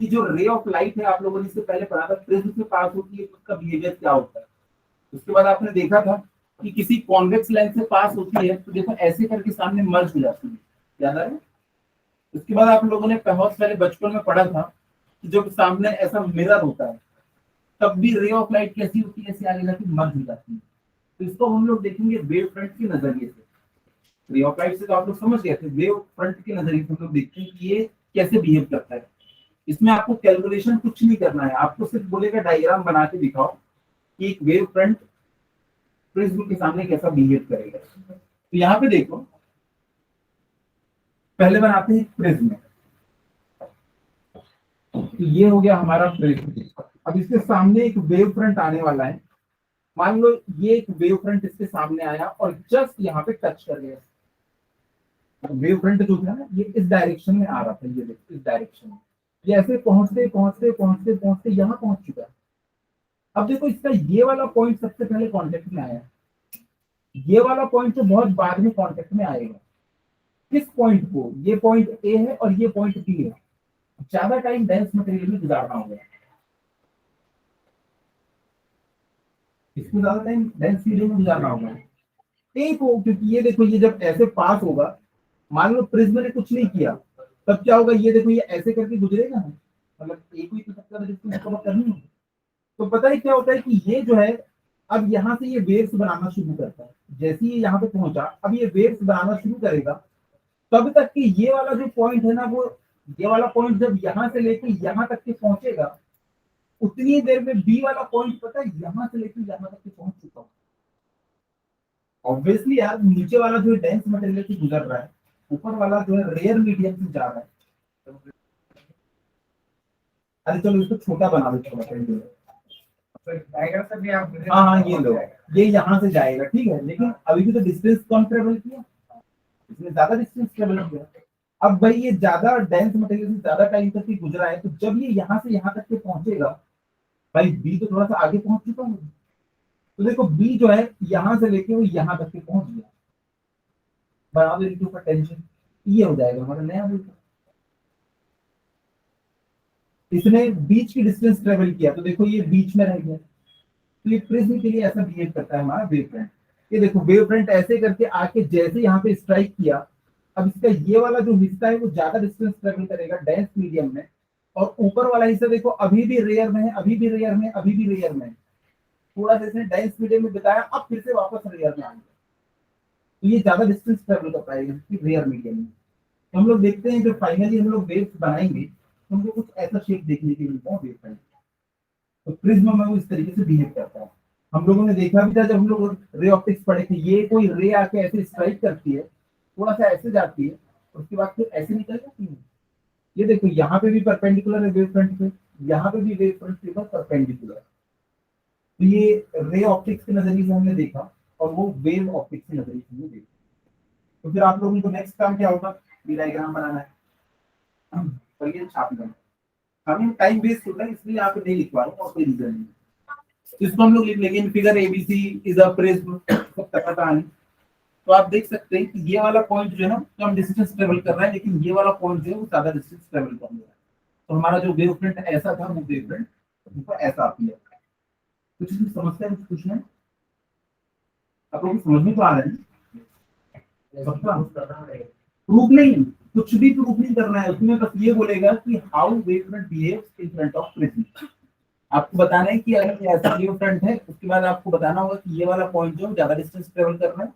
कि जो रे ऑफ लाइट है, आप लोगों ने इससे पहले पढ़ा था, प्रिज्म से पास होती है, उसका बिहेवियर क्या होता है। उसके बाद आपने देखा था कि किसी कॉन्वेक्स लेंस से पास होती है तो देखो ऐसे करके सामने मर्ज हो जाती है, याद है? उसके बाद आप लोगों ने बहुत पहले बचपन में पढ़ा था कि जब सामने ऐसा मिरर होता है तब भी रे ऑफ लाइट कैसी होती है? ऐसे आगे जाके मर्ज हो जाती है। तो इसको हम लोग देखेंगे वेव फ्रंट के नजरिए से। रे ऑफ लाइट से तो आप लोग समझ गए थे, वेव फ्रंट के नजरिए से हम लोग देखते हैं कि ये कैसे बिहेव करता है। इसमें आपको कैलकुलेशन कुछ नहीं करना है, आपको सिर्फ बोलेगा डायग्राम बना के दिखाओ कि एक वेव फ्रंट प्रिज्म के सामने कैसा बिहेव करेगा। तो यहाँ पे देखो, पहले बनाते हैं प्रिज्म। तो ये हो गया हमारा प्रिज्म। अब इसके सामने एक वेव फ्रंट आने वाला है, मान लो ये एक वेव फ्रंट इसके सामने आया और जस्ट यहाँ पे टच कर गया, वेव फ्रंट जो था ना ये इस डायरेक्शन में आ रहा था, ये देखो इस डायरेक्शन में, ये ऐसे पहुंचते पहुंचते पहुंचते पहुंचते यहाँ पहुंच चुका है। अब देखो इसका ये वाला पॉइंट सबसे पहले कांटेक्ट में आया, ये वाला पॉइंट तो बहुत बाद में कांटेक्ट में आएगा। किस पॉइंट को, ये पॉइंट ए है और ये पॉइंट बी है, ज्यादा टाइम डेंस मटेरियल में गुजारना होगा, इसको ज्यादा टाइम डेंस मीडियम में गुजारना होगा ए को, क्योंकि ये देखो ये जब ऐसे पास होगा, मान लो प्रिज्म ने कुछ नहीं किया, तब क्या होगा, ये देखो ये ऐसे करके गुजरेगा ना, मतलब एक ही तो चक्कर डिस्टेंस कवर करनी है। तो पता है क्या होता है कि ये जो है अब यहाँ से ये वेव्स बनाना शुरू करता है, जैसे ही ये यहाँ पे पहुंचा अब ये वेव्स बनाना शुरू करेगा, तब तक कि ये वाला जो पॉइंट है ना, वो ये वाला पॉइंट जब यहाँ से लेके यहाँ तक के पहुंचेगा, उतनी देर में बी वाला पॉइंट पता है यहाँ से लेके यहाँ तक के पहुंच चुका है। ऑब्वियसली यार नीचे वाला जो डेंस मटेरियल से गुजर रहा है, ऊपर वाला जो है रेयर मीडियम से जा रहा है। अरे चलो इसको छोटा बना दो थोड़ा सा, हाँ हाँ ये लो, ये यहाँ से जाएगा ठीक है, लेकिन अभी भी तो डिस्टेंस कम ट्रेवल किया, इसने ज्यादा डिस्टेंस ट्रेवल किया। अब भाई ये ज्यादा डेंस मटेरियल से ज्यादा टाइम तक ही गुजरा है, तो जब ये यहाँ से यहाँ तक के पहुंचेगा, भाई बी तो थोड़ा सा आगे पहुंच चुका है, तो देखो बी जो है यहाँ से लेके वो यहाँ तक के पहुंच गया, बराबर इनके ऊपर टेंशन, ये हो जाएगा हमारा नया वेव। इसने बीच की डिस्टेंस ट्रेवल किया, तो देखो ये बीच में रह गया, तो ये प्रिज्म के लिए ऐसा बिहेव करता है हमारा वेव फ्रंट। ये देखो वेव फ्रंट ऐसे करके आके जैसे यहाँ पे स्ट्राइक किया, अब इसका ये वाला जो हिस्सा है वो ज्यादा डिस्टेंस ट्रेवल करेगा डेंस मीडियम में, और ऊपर वाला हिस्सा देखो अभी भी रेयर में है, अभी भी रेयर में, अभी भी रेयर में, थोड़ा सा इसने डेंस मीडियम में बिताया, अब फिर से वापस रेयर में आ गया, तो ये ज्यादा डिस्टेंस ट्रेवल कर पाएगा रेयर मीडियम में। तो हम लोग देखते हैं जो फाइनली हम लोग वेव्स बनाएंगे, तो हमको कुछ ऐसा शेप देखने के लिए मिलता है वेव फ्रंट। तो प्रिज्म में वो इस तरीके से बिहेव करता है। हम लोगों ने देखा भी था जब हम लोग रे ऑप्टिक्स पढ़े थे, ये कोई रे आके ऐसे स्ट्राइक करती है, थोड़ा सा ऐसे जाती है, उसके बाद फिर ऐसे निकल जाती है। ये देखो यहाँ पे भी परपेंडिकुलर है वेव फ्रंट पे, यहाँ पे भी वेव फ्रंट पे परपेंडिकुलर। तो ये रे ऑप्टिक्स के नजरिए से हमने देखा, और वो वेव ऑप्टिक्स के नजरिए से हमने देखा। तो फिर आप लोगों को नेक्स्ट काम क्या होगा, डायग्राम बनाना है, चलिए छाप लेना। हमें टाइम वेस्ट होता है इसलिए आप नहीं लिखवा रहे और कोई रीजन नहीं। इसको हम लोग लिख लेंगे in figure ABC is a prism, कहानी। तो आप देख सकते हैं कि ये वाला पॉइंट जो है ना कम डिस्टेंस ट्रेवल कर रहा है, लेकिन ये वाला पॉइंट जो है वो ज्यादा डिस्टेंस ट्रेवल कर रहा है। तो हमारा जो वेव फ्रंट ऐसा था, वो वेव फ्रंट ऐसा आप लिया। कुछ समझते हैं, कुछ पूछना है आप लोग, समझ में तो आ रहा है? प्रूफ नहीं, कुछ भी प्रूफ नहीं करना है उसमें, बस ये बोलेगा कि how wave front behaves in front of prism. आपको बताना है कि अगर ऐसा वेव फ्रंट है, उसके बाद आपको बताना होगा कि ये वाला पॉइंट जो ज्यादा डिस्टेंस ट्रेवल कर रहा है,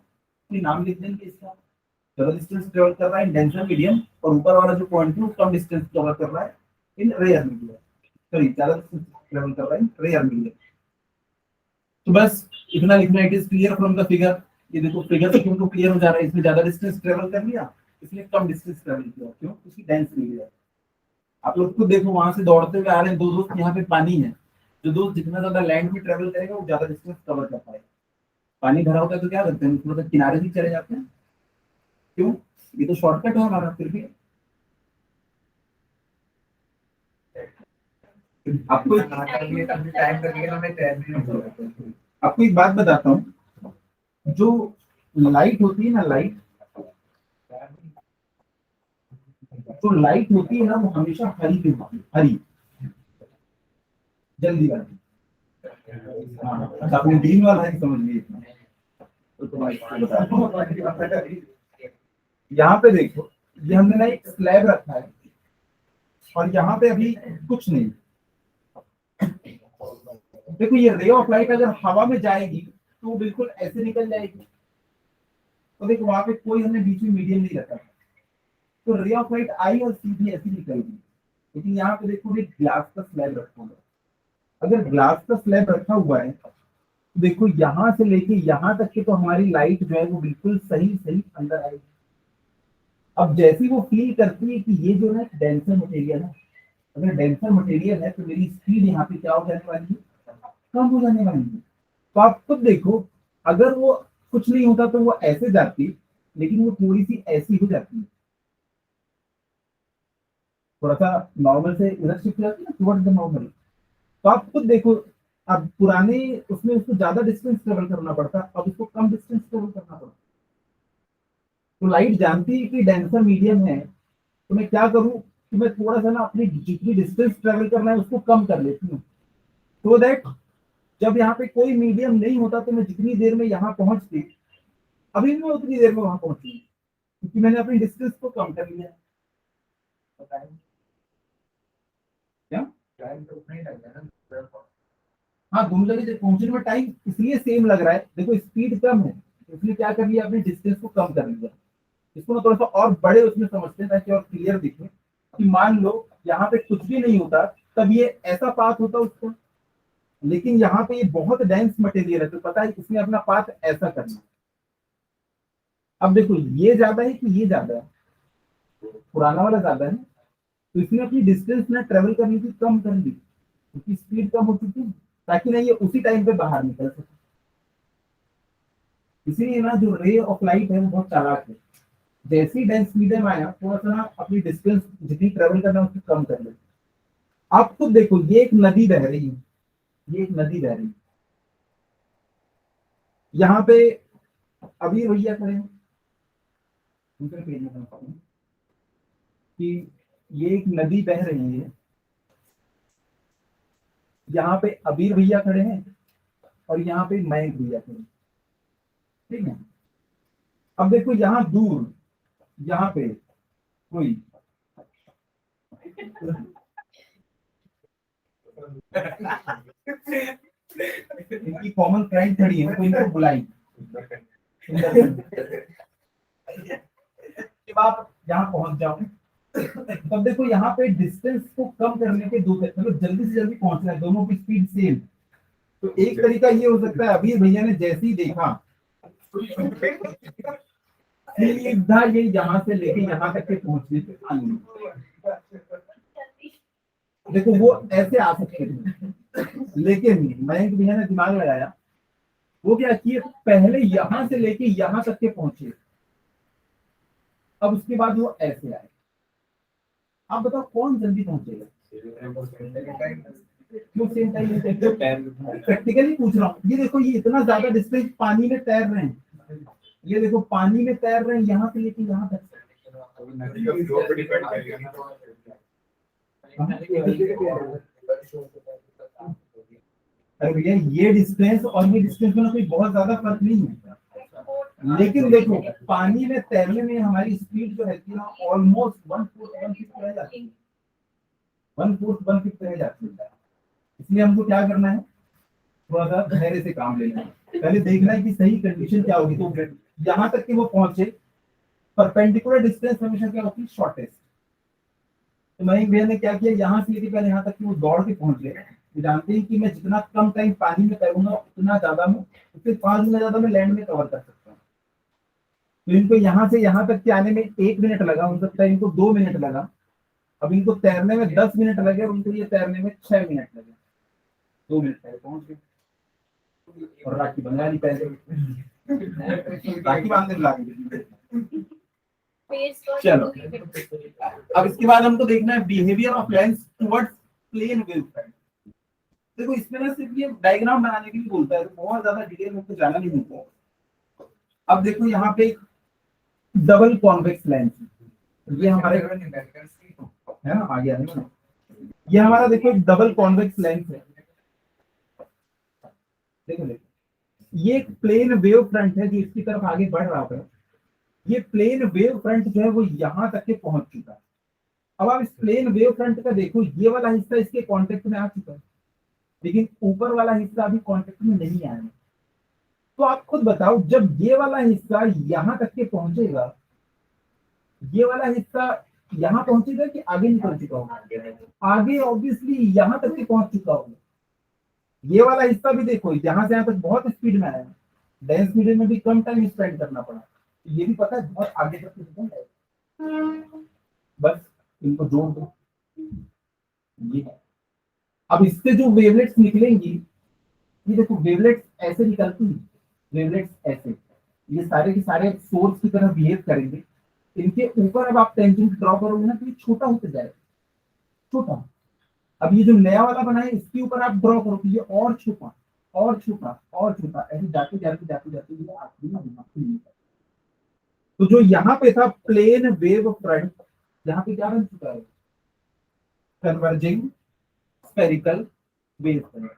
कोई नाम लिख देंगे इसका, ज्यादा डिस्टेंस ट्रेवल कर रहा है इन डेंसर मीडियम, और ऊपर वाला जो पॉइंट है वो कम डिस्टेंस कवर कर रहा है इन रेयर मीडियम, सॉरी ज्यादा डिस्टेंस ट्रेवल कर रहा है इन रेयर मीडियम। तो बस इतना लिखना, it is clear from the figure. ये देखो फिगर से क्यों क्लियर हो जा रहा है, इसमें ज्यादा डिस्टेंस ट्रेवल कर लिया, इसलिए कम डिस्टेंस ट्रेवल किया, क्यों, उसकी डेंस मीडियम। आप लोग खुद देखो वहां से दौड़ते हुए आ रहे हैं दो दोस्त, यहाँ पे पानी है, जो दोस्त जितना ज्यादा लैंड में ट्रेवल करेगा वो ज्यादा डिस्टेंस कवर कर पाएगा। पानी भरा होता है तो क्या करते हैं, थोड़ा सा किनारे भी चले जाते हैं, क्यों, ये तो शॉर्टकट है हमारा। फिर भी आपको एक बात बताता हूँ, जो लाइट होती है ना, लाइट जो लाइट होती है ना, वो हमेशा हरी पे होती है, हरी, जल्दी वाली। हाँ, अच्छा आपने ग्रीन वाला है समझ लिए इतना। तो तुम्हारी बता, यहाँ पे देखो, ये हमने ना एक स्लैब रखा है, और यहाँ पे अभी कुछ नहीं। देखो ये रे ऑफ लाइट अगर हवा में जाएगी तो बिल्कुल ऐसे निकल जाएगी, तो देखो वहां पे कोई हमने बीच में मीडियम नहीं रखा, तो रे ऑफ लाइट आई और सीधी ऐसी निकलेगी। लेकिन यहाँ पे देखो एक ग्लास का स्लैब रखा हुआ है, अगर ग्लास का स्लैब रखा हुआ है तो देखो यहाँ से लेके यहाँ तक की तो हमारी लाइट जो है वो बिल्कुल सही सही अंदर आएगी। अब जैसी वो फील करती है कि ये जो है डेंसर मटेरियल है, अगर डेंसर मटेरियल है तो मेरी स्पीड यहाँ पे क्या हो जाने वाली है, कम हो जाने वाली है। तो आप खुद देखो, अगर वो कुछ नहीं होता तो वो ऐसे जाती, लेकिन वो थोड़ी सी ऐसी हो जाती है, थोड़ा सा नॉर्मल से इधर शिफ्ट हो जाती है ना टुवर्ड्स द नॉर्मल। तो आप खुद देखो, अब पुराने उसमें उसको ज्यादा डिस्टेंस ट्रेवल करना पड़ता, अब उसको कम डिस्टेंस ट्रेवल करना पड़ता। तो लाइट जानती है कि डेंसर मीडियम है, तो मैं क्या करूं कि मैं थोड़ा सा ना अपनी जितनी डिस्टेंस ट्रेवल करना है उसको कम कर लेती हूँ, तो दैट जब यहाँ पे कोई मीडियम नहीं होता तो मैं जितनी देर में यहाँ पहुंचती, अभी मैं उतनी देर में वहां पहुंची, क्योंकि मैंने अपनी डिस्टेंस को कम कर लिया। बताएं क्या? टाइम तो उतना ही लगेगा ना। हाँ, दोनों जगह से पहुंचने में टाइम इसलिए सेम लग रहा है, देखो स्पीड कम है, इसलिए क्या कर लिया, अपनी डिस्टेंस को कम कर लिया। इसको ना थोड़ा सा और बड़े उसमें समझते हैं ताकि और क्लियर दिखे, कि मान लो यहाँ पे कुछ भी नहीं होता, तब ये ऐसा पाथ होता उसका, लेकिन यहाँ पे ये बहुत डेंस मटेरियल है, तो पता है इसने अपना पाथ ऐसा करना। अब देखो ये ज्यादा है कि ये ज्यादा है, पुराना वाला ज्यादा है, तो इसने अपनी डिस्टेंस ना ट्रेवल करने की कम कर दी, क्योंकि स्पीड कम हो चुकी है, ताकि ना ये उसी टाइम पे बाहर निकल सके। इसीलिए ना जो रे ऑफ लाइट है वो बहुत चालाक है, जैसी डेंस मीडियम आया थोड़ा सा ना अपनी डिस्टेंस जितनी ट्रेवल करना है उसकी कम कर ले। आप खुद देखो, ये एक नदी बह रही है, ये एक नदी बह रही है, यहाँ पे अभी भैया खड़े हैं, दूसरे पेज में बताता हूं कि ये एक नदी बह रही है, यहाँ पे अबीर भैया खड़े हैं और यहाँ पे मयंक भैया खड़े हैं, ठीक है। अब देखो यहाँ दूर, यहाँ पे कोई इनकी कॉमन फ्रेंड खड़ी है, तो इनको बुलाएंगे। जब आप यहाँ पहुंच जाओ, तब देखो यहाँ पे डिस्टेंस को कम करने के दो, मतलब जल्दी से जल्दी पहुंचना है, दोनों की स्पीड सेम। तो एक तरीका ये हो सकता है, अभी भैया ने जैसे ही देखा सीधा ये यहाँ से लेके यहाँ तक के पहुंचने के आने, देखो वो ऐसे आ सकते थे, लेकिन मयंक भैया ने दिमाग लगाया, वो क्या किए, पहले यहां से लेके यहां तक के पहुंचे, अब उसके बाद वो ऐसे आए। आप बताओ कौन जल्दी पहुंचेगा? क्यों सेम टाइम? प्रैक्टिकली पूछ रहा हूँ, ये देखो ये इतना ज्यादा डिस्टेंस पानी में तैर रहे हैं, ये देखो पानी में तैर रहे हैं यहाँ से लेके यहाँ तक। नदी का फ्लो पे डिपेंड करेगा। अरे भैया ये डिस्टेंस और ये डिस्टेंस में कोई बहुत ज्यादा फर्क नहीं है, लेकिन देखो पानी में तैरने में हमारी स्पीड जो रहती है ना ऑलमोस्ट 1/4 1/5 रह जाती है, 1/4 1/5 रह जाती है। इसलिए हमको क्या करना है, थोड़ा सा धैर्य से काम लेना है, पहले देखना है कि सही कंडीशन क्या होगी। तो यहाँ तक कि वो पहुंचे, परपेंडिकुलर डिस्टेंस हमेशा क्या होती है, शॉर्टेस्ट। तो मयंक भैया ने क्या किया, यहाँ से लेकर यहाँ तक कि वो दौड़ के पहुंच गए, वो जानते हैं कि मैं जितना कम टाइम पानी में तैरूंगा उतना ज्यादा मैं, उससे 5 गुना ज्यादा मैं लैंड में कवर कर सकता हूँ। तो इनको यहाँ से यहाँ तक के आने में 1 मिनट लगा, हो सकता है इनको 2 मिनट लगा, अब इनको तैरने में 10 मिनट लगे और उनको ये तैरने में 6 मिनट लगे, 2 मिनट पहले पहुंच गए। और राखी बंगाली पहले राखी बांधने लगे। चलो अब इसके बाद हमको देखना है behaviour of lens towards plane wave front. देखो इसमें ना सिर्फ ये डायग्राम बनाने के लिए बोलता है, तो बहुत ज्यादा डिटेल में तो जाना नहीं होता। अब देखो यहाँ पे डबल कॉन्वेक्स लेंस, ये हमारे है ना, आ गया है ना, ये हमारा देखो एक डबल कॉन्वेक्स लेंस है। देखो ये एक प्लेन वेव फ्रंट है जो इसकी तरफ आगे बढ़ रहा है, ये प्लेन वेव फ्रंट जो है वो यहाँ तक के पहुंच चुका है। अब आप इस प्लेन वेव फ्रंट का देखो, ये वाला हिस्सा इसके कांटेक्ट में आ चुका है, लेकिन ऊपर वाला हिस्सा अभी कांटेक्ट में नहीं आया है। तो आप खुद बताओ, जब ये वाला हिस्सा यहाँ तक के पहुंचेगा, ये वाला हिस्सा यहाँ पहुंचेगा कि आगे निकल चुका होगा? आगे ऑब्वियसली यहाँ तक के पहुंच चुका होगा। ये वाला हिस्सा भी देखो, यहाँ से यहाँ तक बहुत स्पीड में आया, डेंस मीडियम में भी कम टाइम स्पेंड करना पड़ा, ये भी पता है बहुत आगे तक निकल जाएगा। बस इनको जोड़ दो, ये है। अब इससे जो वेवलेट्स निकलेंगी ये देखो वेवलेट्स ऐसे निकलती हैं, वेवलेट्स ऐसे, ये सारे के सारे सोर्स की तरह बिहेव करेंगे। इनके ऊपर अब आप टेंजेंट ड्रॉ करोगे ना तो ये छोटा होते जाएगा, छोटा। अब ये जो नया वाला बना है इसके ऊपर आप ड्रॉ करो तो ये और छोटा और छोटा और छोटा, ऐसे जाते जाते जाते जाते ये आखिरी में यहाँ पे नहीं। तो जो यहाँ पे था प्लेन वेव फ्रंट, यहाँ पे क्या बन चुका है, converging spherical wave front.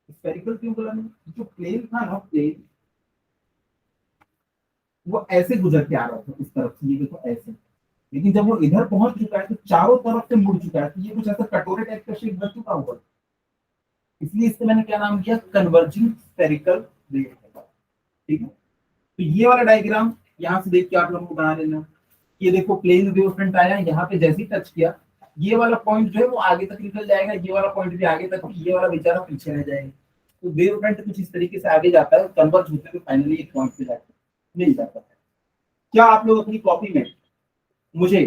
Spherical क्यों बोला मैंने, जो प्लेन था ना प्लेन, वो ऐसे गुजर के आ रहा था इस तरफ से, ये देखो ऐसे, लेकिन जब वो इधर पहुंच चुका है तो चारों तरफ से मुड़ चुका है, तो ये कुछ ऐसा कटोरे टाइप का शेप बन चुका हुआ, इसलिए इससे मैंने क्या नाम दिया, कन्वर्जिंग स्पेरिकल वेव। ठीक है, तो ये वाला डायग्राम यहाँ से देख के आप लोगों को बना लेना। ये देखो प्लेन वेव फ्रंट आया, यहाँ पे जैसे ही टच किया ये वाला पॉइंट जो है वो आगे तक निकल जाएगा, ये वाला पॉइंट भी आगे तक, ये वाला बेचारा पीछे रह जाएगा। तो वेव फ्रंट कुछ इस तरीके से आगे जाता है, कन्वर्ज होते हुए फाइनली एक पॉइंट पे जाकर मिल जाता है। क्या आप लोग अपनी कॉपी में मुझे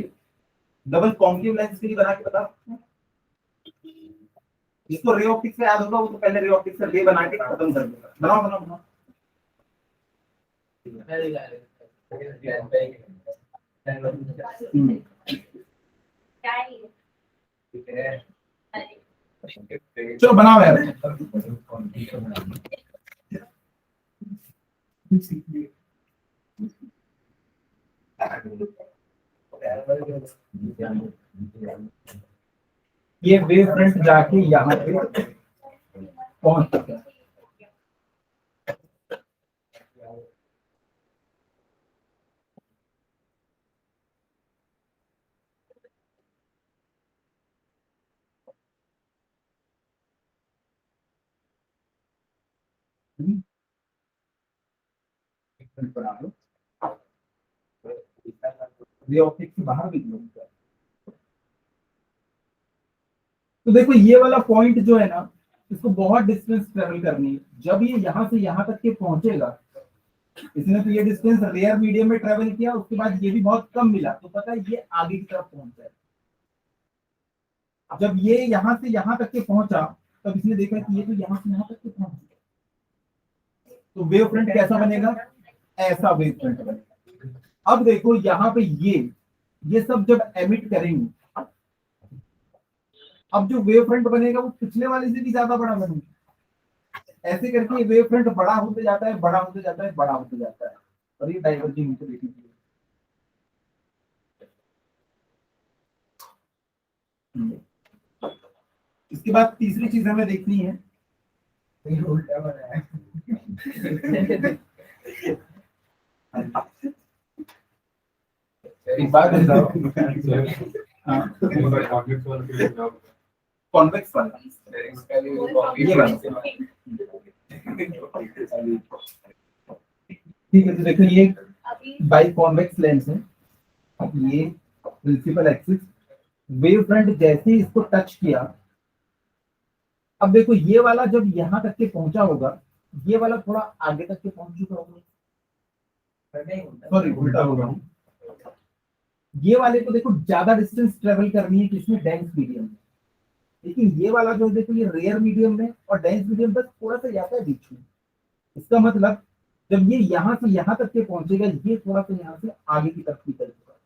डबल कॉन्केव लेंस के लिए बना के बता सकते हैं? जिसको रे ऑप्टिक्स से याद होगा वो तो पहले रे ऑप्टिक्स से रे बना के खत्म कर देगा। बनाओ बनाओ बनाओ। चलो बनाओ यार। ये वेव फ्रंट जाके यहाँ पे पहुंच चुका है। बना लो, रे ऑप्टिक्स से बाहर भी दिया। तो देखो ये वाला पॉइंट जो है ना, इसको बहुत डिस्टेंस ट्रेवल करनी है। जब ये यहाँ से यहाँ तक के पहुंचेगा, इसने तो ये डिस्टेंस रेयर मीडियम में ट्रेवल किया, उसके बाद ये भी बहुत कम मिला, तो पता है ये आगे की तरफ पहुंच जाए। जब ये यहाँ से यहाँ तक के पहुंचा तब इसने देखा कि ये तो यहाँ से यहाँ तक के पहुंच गया, तो वेव फ्रंट कैसा बनेगा, ऐसा वेव फ्रंट बनेगा। अब देखो यहाँ पे ये सब जब एमिट करेंगे, अब जो वेव फ्रंट बनेगा वो पिछले वाले से भी ज्यादा बड़ा बनेगा। ऐसे करके ये वेव फ्रंट बड़ा होते जाता है, बड़ा होते जाता है, बड़ा होते जाता है, और ये डाइवर्जिंग होते देखिए। इसके बाद तीसरी चीज हमें देखनी है, उल्टा बना है। एक बात बताओ, कॉन्वेक्स वाला ये वाला, ठीक है। तो देखो ये बाई कॉन्वेक्स लेंस है, ये प्रिंसिपल एक्सिस, वेव फ्रंट जैसे ही इसको टच किया, अब देखो ये वाला जब यहाँ तक के पहुंचा होगा, ये वाला थोड़ा आगे तक के पहुंच चुका होगा, सॉरी उल्टा होगा। ये वाले को देखो ज्यादा डिस्टेंस ट्रेवल करनी है किसमें, डेंस मीडियम में, लेकिन ये वाला जो देखो ये रेयर मीडियम में और डेंस मीडियम बस थोड़ा सा जाता है बीच में। इसका मतलब जब ये यहाँ से यहाँ तक के पहुंचेगा, ये थोड़ा सा यहाँ से आगे की तरफ निकल चुका है,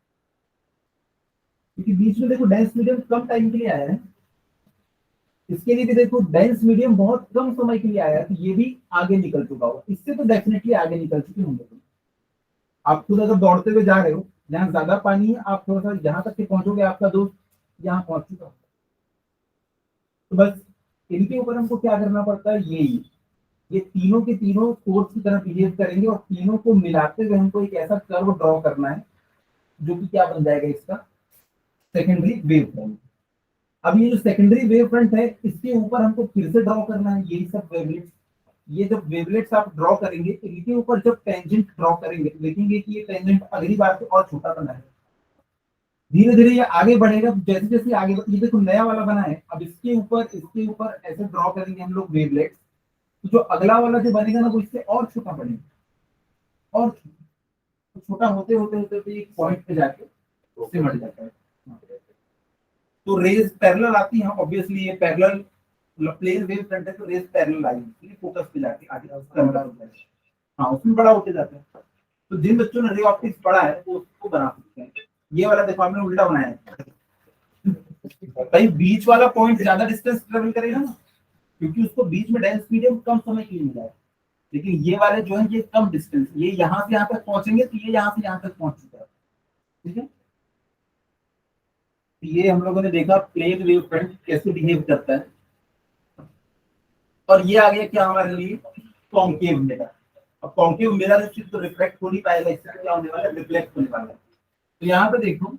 क्योंकि बीच में देखो डेंस मीडियम कम टाइम के लिए आया है, इसके लिए भी देखो डेंस मीडियम बहुत कम समय के लिए आया है, तो ये भी आगे निकल चुका होगा। इससे तो डेफिनेटली आगे निकल चुके होंगे। आप खुद अगर दौड़ते हुए जा रहे हो, जहाँ ज्यादा पानी है, आप थोड़ा सा यहाँ तक के पहुंचोगे, आपका दोस्त यहाँ पहुंच चुका होगा। तो बस इनके ऊपर हमको क्या करना पड़ता है, ये तीनों के तीनों फोर्स की तरह बिहेव करेंगे, और तीनों को मिलाते हुए हमको एक ऐसा कर्व ड्रॉ करना है जो कि क्या बन जाएगा, इसका सेकेंडरी वेव फ्रंट। अब ये जो सेकेंडरी वेव फ्रंट है, इसके ऊपर हमको फिर से ड्रॉ करना है यही सब वेवलेट्स। ये जब वेवलेट्स आप ड्रॉ करेंगे, इनके ऊपर जब टेंजेंट ड्रॉ करेंगे, देखेंगे कि ये टेंजेंट अगली बार से और छोटा बना है, धीरे धीरे ये आगे बढ़ेगा। जैसे जैसे आगे ये देखो नया वाला बना है, अब इसके ऊपर ऐसे ड्रॉ करेंगे हम लोग वेवलेट्स, तो जो अगला वाला जो बनेगा ना वो इससे और छोटा बनेगा, और छोटा होते होते होते होते एक पॉइंट पे जाके सिमट जाता है। तो रेज पैरेलल आती है, ऑब्वियसली ये पैरेलल मतलब प्लेन वेव फ्रंट है तो रेस पैरेलल आएगी, फोकस पे जाके आगे कैमरा होता है, हाँ उसमें बड़ा होते जाता है। तो जिन बच्चों ने रे ऑप्टिक्स पढ़ा है वो उसको बना सकते हैं। ये वाला देखो आपने उल्टा बनाया है भाई, बीच वाला पॉइंट ज्यादा डिस्टेंस ट्रेवल करेगा ना, क्योंकि उसको बीच में डेंस मीडियम कम समय के लिए मिला है। लेकिन ये वाले जो है ये कम डिस्टेंस, ये यहाँ से यहाँ तक पहुंचेंगे तो ये यहाँ से यहाँ तक पहुंच चुका है, ठीक है। तो ये हम लोगों ने देखा प्लेन वेव फ्रंट कैसे बिहेव करता है। और ये आ गया क्या हमारे लिए, कॉन्केव मिरर। अब कॉन्केव मिरर सिर्फ तो रिफ्लेक्ट हो नहीं पाएगा, इससे क्या होने वाला है, रिफ्लेक्ट होने वाला है। तो यहाँ पे देखो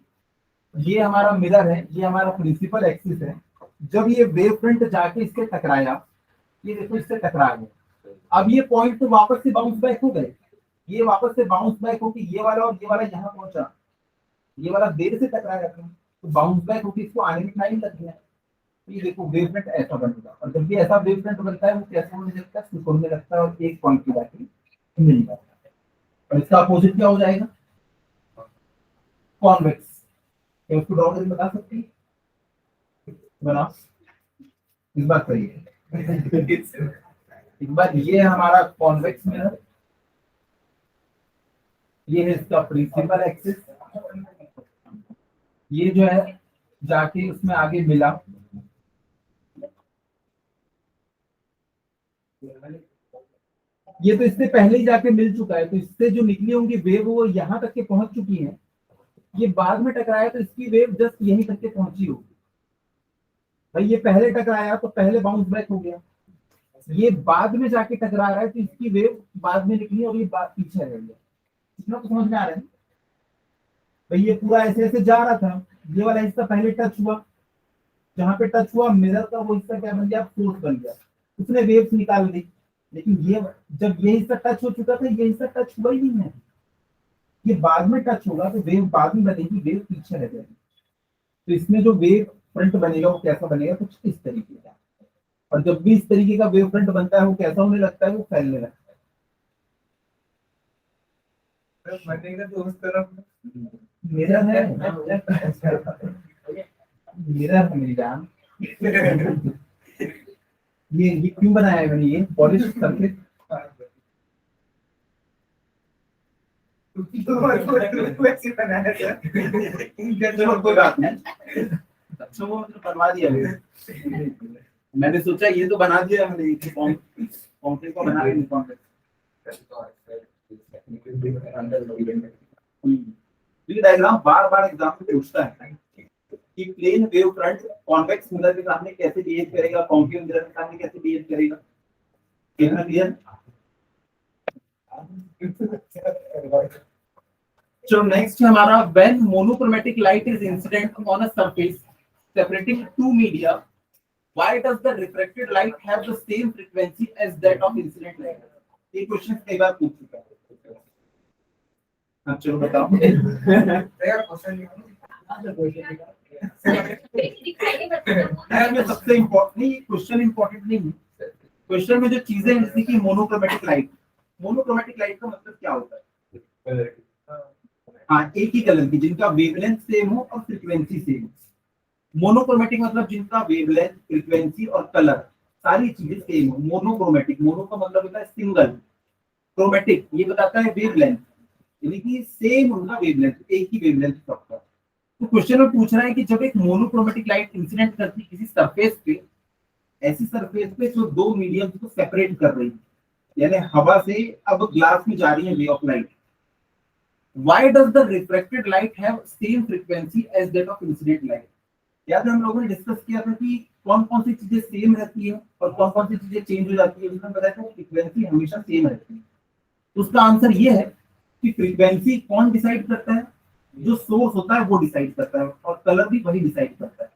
ये हमारा मिरर है, ये हमारा प्रिंसिपल एक्सिस है। जब ये वेव फ्रंट जाके इससे टकराया, ये देखो इससे टकरा गया, अब ये पॉइंट तो वापस से बाउंस बैक हो गए, ये वापस से बाउंस बैक होकर ये वाला और ये वाला यहाँ पहुंचा, ये वाला देर से टकराया तो बाउंस बैक होकर इसको आने में टाइम लग गया। ये देखो वेव फ्रंट ऐसा बनेगा, और जब भी ऐसा वेव फ्रंट बनता है वो कैसे होने लगता है, सिकुड़ने लगता है और एक पॉइंट पे जाके मिल जाता है। और इसका अपोजिट क्या हो जाएगा, कॉन्वेक्स। क्या उसको ड्रॉ करके बता सकती है, बना इस बात सही है। एक बार ये हमारा कॉन्वेक्स मिरर, ये है इसका प्रिंसिपल एक्सिस, ये जो है जाके उसमें आगे मिला, ये तो इससे पहले ही जाके मिल चुका है, तो इससे जो निकली होंगी वेव वो यहाँ तक के पहुंच चुकी है। ये बाद में टकराया तो इसकी वेव जस्ट यहीं तक के पहुंची होगी। भाई ये पहले टकराया तो पहले बाउंस बैक हो गया, ये बाद में जाके टकरा रहा है तो इसकी वेव बाद में निकली और ये बात पीछे रह गया। इतना तो समझ में आ रहा है भाई, ये पूरा ऐसे ऐसे जा रहा था, ये वाला हिस्सा पहले टच हुआ, जहां पे टच हुआ मिरर का वो हिस्सा क्या बन गया, फोर्स बन गया, उसने वेव्स निकाल दी। लेकिन ये जब ये हिस्सा टच हो चुका था, ये हिस्सा टच हुआ ही नहीं है, ये बाद में टच होगा तो वेव बाद में बनेगी, वेव पीछे रह जाएगी। तो इसमें जो वेव फ्रंट बनेगा वो कैसा बनेगा, कुछ इस तरीके का। और जब भी इस तरीके का वेव फ्रंट बनता है वो कैसा होने लगता है, वो फैलने लगता है। बनेगा तो उस तरफ मेरा है, मेरा है मेरी जान। ये क्यों बनाया है मैंने, ये पॉलिश सर्किट चलो कोई बात नहीं, अच्छा वो मतलब बनवा दिया मैंने सोचा ये तो बना दिया मैंने, कॉम्प्लेक्स को बना दिया कॉम्प्लेक्स। ये डायग्राम बार बार एग्जाम में पूछता है कि plane wave front convex mirror के सामने कैसे बिहेव करेगा, कॉन्केव मिरर के सामने कैसे बिहेव करेगा, कितना क्लियर। So next हमारा when monochromatic light is incident on a surface separating two media, why does the refracted light have the same frequency as that of incident light? ये question कई बार पूछ चुका है। हाँ चलो बताओ। सबसे इम्पोर्टेंट नहीं, क्वेश्चन इम्पोर्टेंट नहीं है, क्वेश्चन में जो चीजें हैं जैसे कि मोनोक्रोमेटिक लाइट, मोनोक्रोमेटिक लाइट का मतलब क्या होता है, हाँ एक ही कलर की जिनका वेवलेंथ सेम हो और फ्रीक्वेंसी सेम हो। मोनोक्रोमेटिक मतलब जिनका वेवलेंथ, फ्रीक्वेंसी और कलर सारी चीजें सेम हो, मोनोक्रोमेटिक। मोनो का मतलब होता है सिंगल, क्रोमेटिक ये बताता है वेवलेंथ, यानी कि सेम होगा वेवलेंथ, एक ही वेवलेंथ सबका। तो क्वेश्चन में पूछ रहा है कि जब एक मोनोक्रोमेटिक लाइट इंसिडेंट करती है किसी सरफेस पे, ऐसी सरफेस पे जो दो मीडियम को सेपरेट कर रही है, यानी हवा से अब ग्लास में जा रही है ray of light, why does the refracted light have same frequency as that of incident light? याद है हम लोगों ने डिस्कस किया था कि कौन कौन सी चीजें सेम रहती है और कौन कौन सी चीजें चेंज हो जाती है, उसमें बताया था फ्रीक्वेंसी हमेशा सेम रहती है। तो उसका आंसर ये है कि फ्रीक्वेंसी कौन डिसाइड करता है, जो सोर्स होता है वो डिसाइड करता है, और कलर भी वही डिसाइड करता है।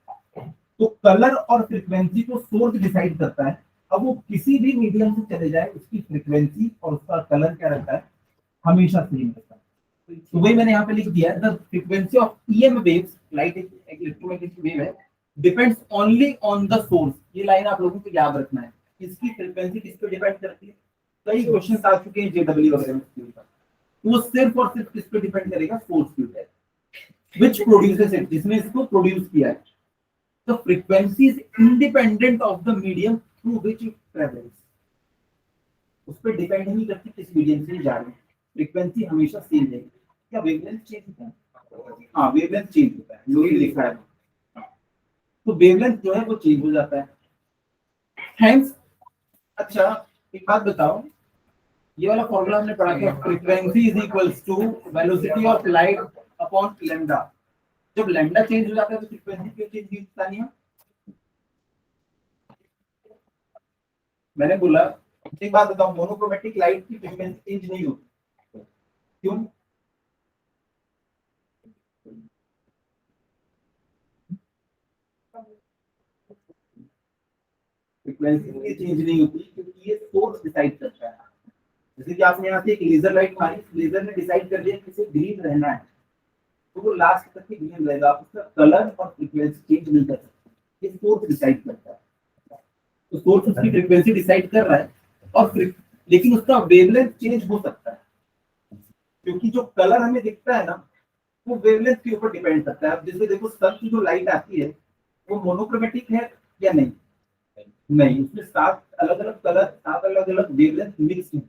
तो कलर और फ्रीक्वेंसी को सोर्स डिसाइड करता है। अब वो किसी भी मीडियम से चले जाए उसकी फ्रीक्वेंसी और उसका कलर क्या रहता है, हमेशा सेम रहता है। तो वही मैंने यहाँ पे लिख दिया, the frequency of EM waves, light एक इलेक्ट्रोमैग्नेटिक वेव है, depends only on the source. ये लाइन आप लोगों को याद रखना है, इसकी फ्रीक्वेंसी किस पे डिपेंड करती है। कई क्वेश्चन आ चुके हैं जेडब्ल्यू वगैरह में, तो वो सिर्फ और सिर्फ किस पे डिपेंड करेगा, सोर्स के ऊपर, व्हिच प्रोड्यूसेस इट, जिसने इसको प्रोड्यूस किया है। the frequency is independent of the medium through which it travels. उस पर डिपेंड नहीं करती किस मीडियम से जा रही है, फ्रीक्वेंसी हमेशा सेम रहेगी। क्या वेवलेंथ चेंज होता है? हाँ, वेवलेंथ चेंज होता है, लोग लिख रहा है, तो वेवलेंथ जो है वो चेंज हो जाता है। थैंक्स। अच्छा एक बात बताओ, ये वाला फॉर्मूला हमने पढ़ा था, frequency is equals to velocity of light upon lambda. जब लैम्डा चेंज हो जाता है तो फ्रीक्वेंसी क्यों चेंज नहीं होता? नहीं, मैंने बोला एक बात बताओ, मोनोक्रोमेटिक लाइट की फ्रीक्वेंसी चेंज नहीं होती, क्यों? फ्रीक्वेंसी चेंज नहीं होती क्योंकि ये सोर्स डिसाइड करता है। जैसे कि आपने यहाँ से एक लेजर लाइट मारी, लेजर ने डिसाइड कर दिया कि इसे ग्रीन रहना है, तो वो लास्ट तक ग्रीन रहेगा, आप उसका कलर और फ्रीक्वेंसी चेंज नहीं कर सकते, ये सोर्स डिसाइड करता है। तो सोर्स उसकी फ्रीक्वेंसी डिसाइड कर रहा है, और लेकिन उसका वेवलेंथ चेंज हो सकता है, क्योंकि जो कलर हमें दिखता है ना वो वेवलेंथ के ऊपर डिपेंड करता है। अब जैसे देखो सन की जो लाइट आती है वो मोनोक्रोमेटिक है या नहीं? नहीं, उसमें 7 अलग अलग कलर, 7 अलग अलग वेवलेंथ मिक्स है,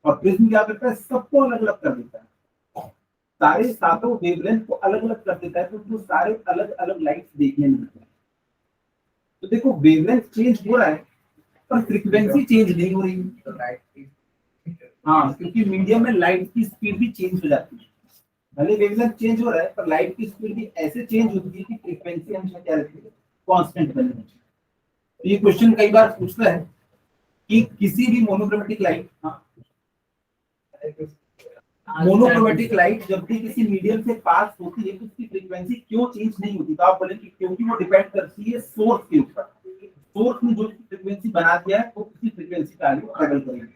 और प्रिज्म क्या करता है, सबको अलग अलग कर देता है, सारे 7 वेवलेंथ को अलग अलग कर देता है, तो उसको सारे अलग अलग लाइट देखने मिलते हैं। तो देखो वेवलेंथ चेंज हो रहा है पर फ्रीक्वेंसी चेंज नहीं हो रही। हाँ, क्योंकि मीडियम में लाइट की स्पीड भी चेंज हो जाती है, भले वेवलेंथ चेंज हो रहा है पर लाइट की स्पीड भी ऐसे चेंज होती है कि फ्रीक्वेंसी हमेशा क्या रहती है, कांस्टेंट बनी रहती है। तो ये क्वेश्चन कई बार पूछता है कि किसी भी मोनोक्रोमेटिक लाइट, मोनोक्रोमेटिक लाइट जब भी किसी मीडियम से पास होती है तो उसकी फ्रीक्वेंसी क्यों चेंज नहीं होती? तो आप बोलेंगे क्योंकि वो डिपेंड करती है सोर्स के ऊपर। सोर्स ने जो फ्रीक्वेंसी बना दिया है वो किसी फ्रीक्वेंसी का आगे ट्रैवल करेगी।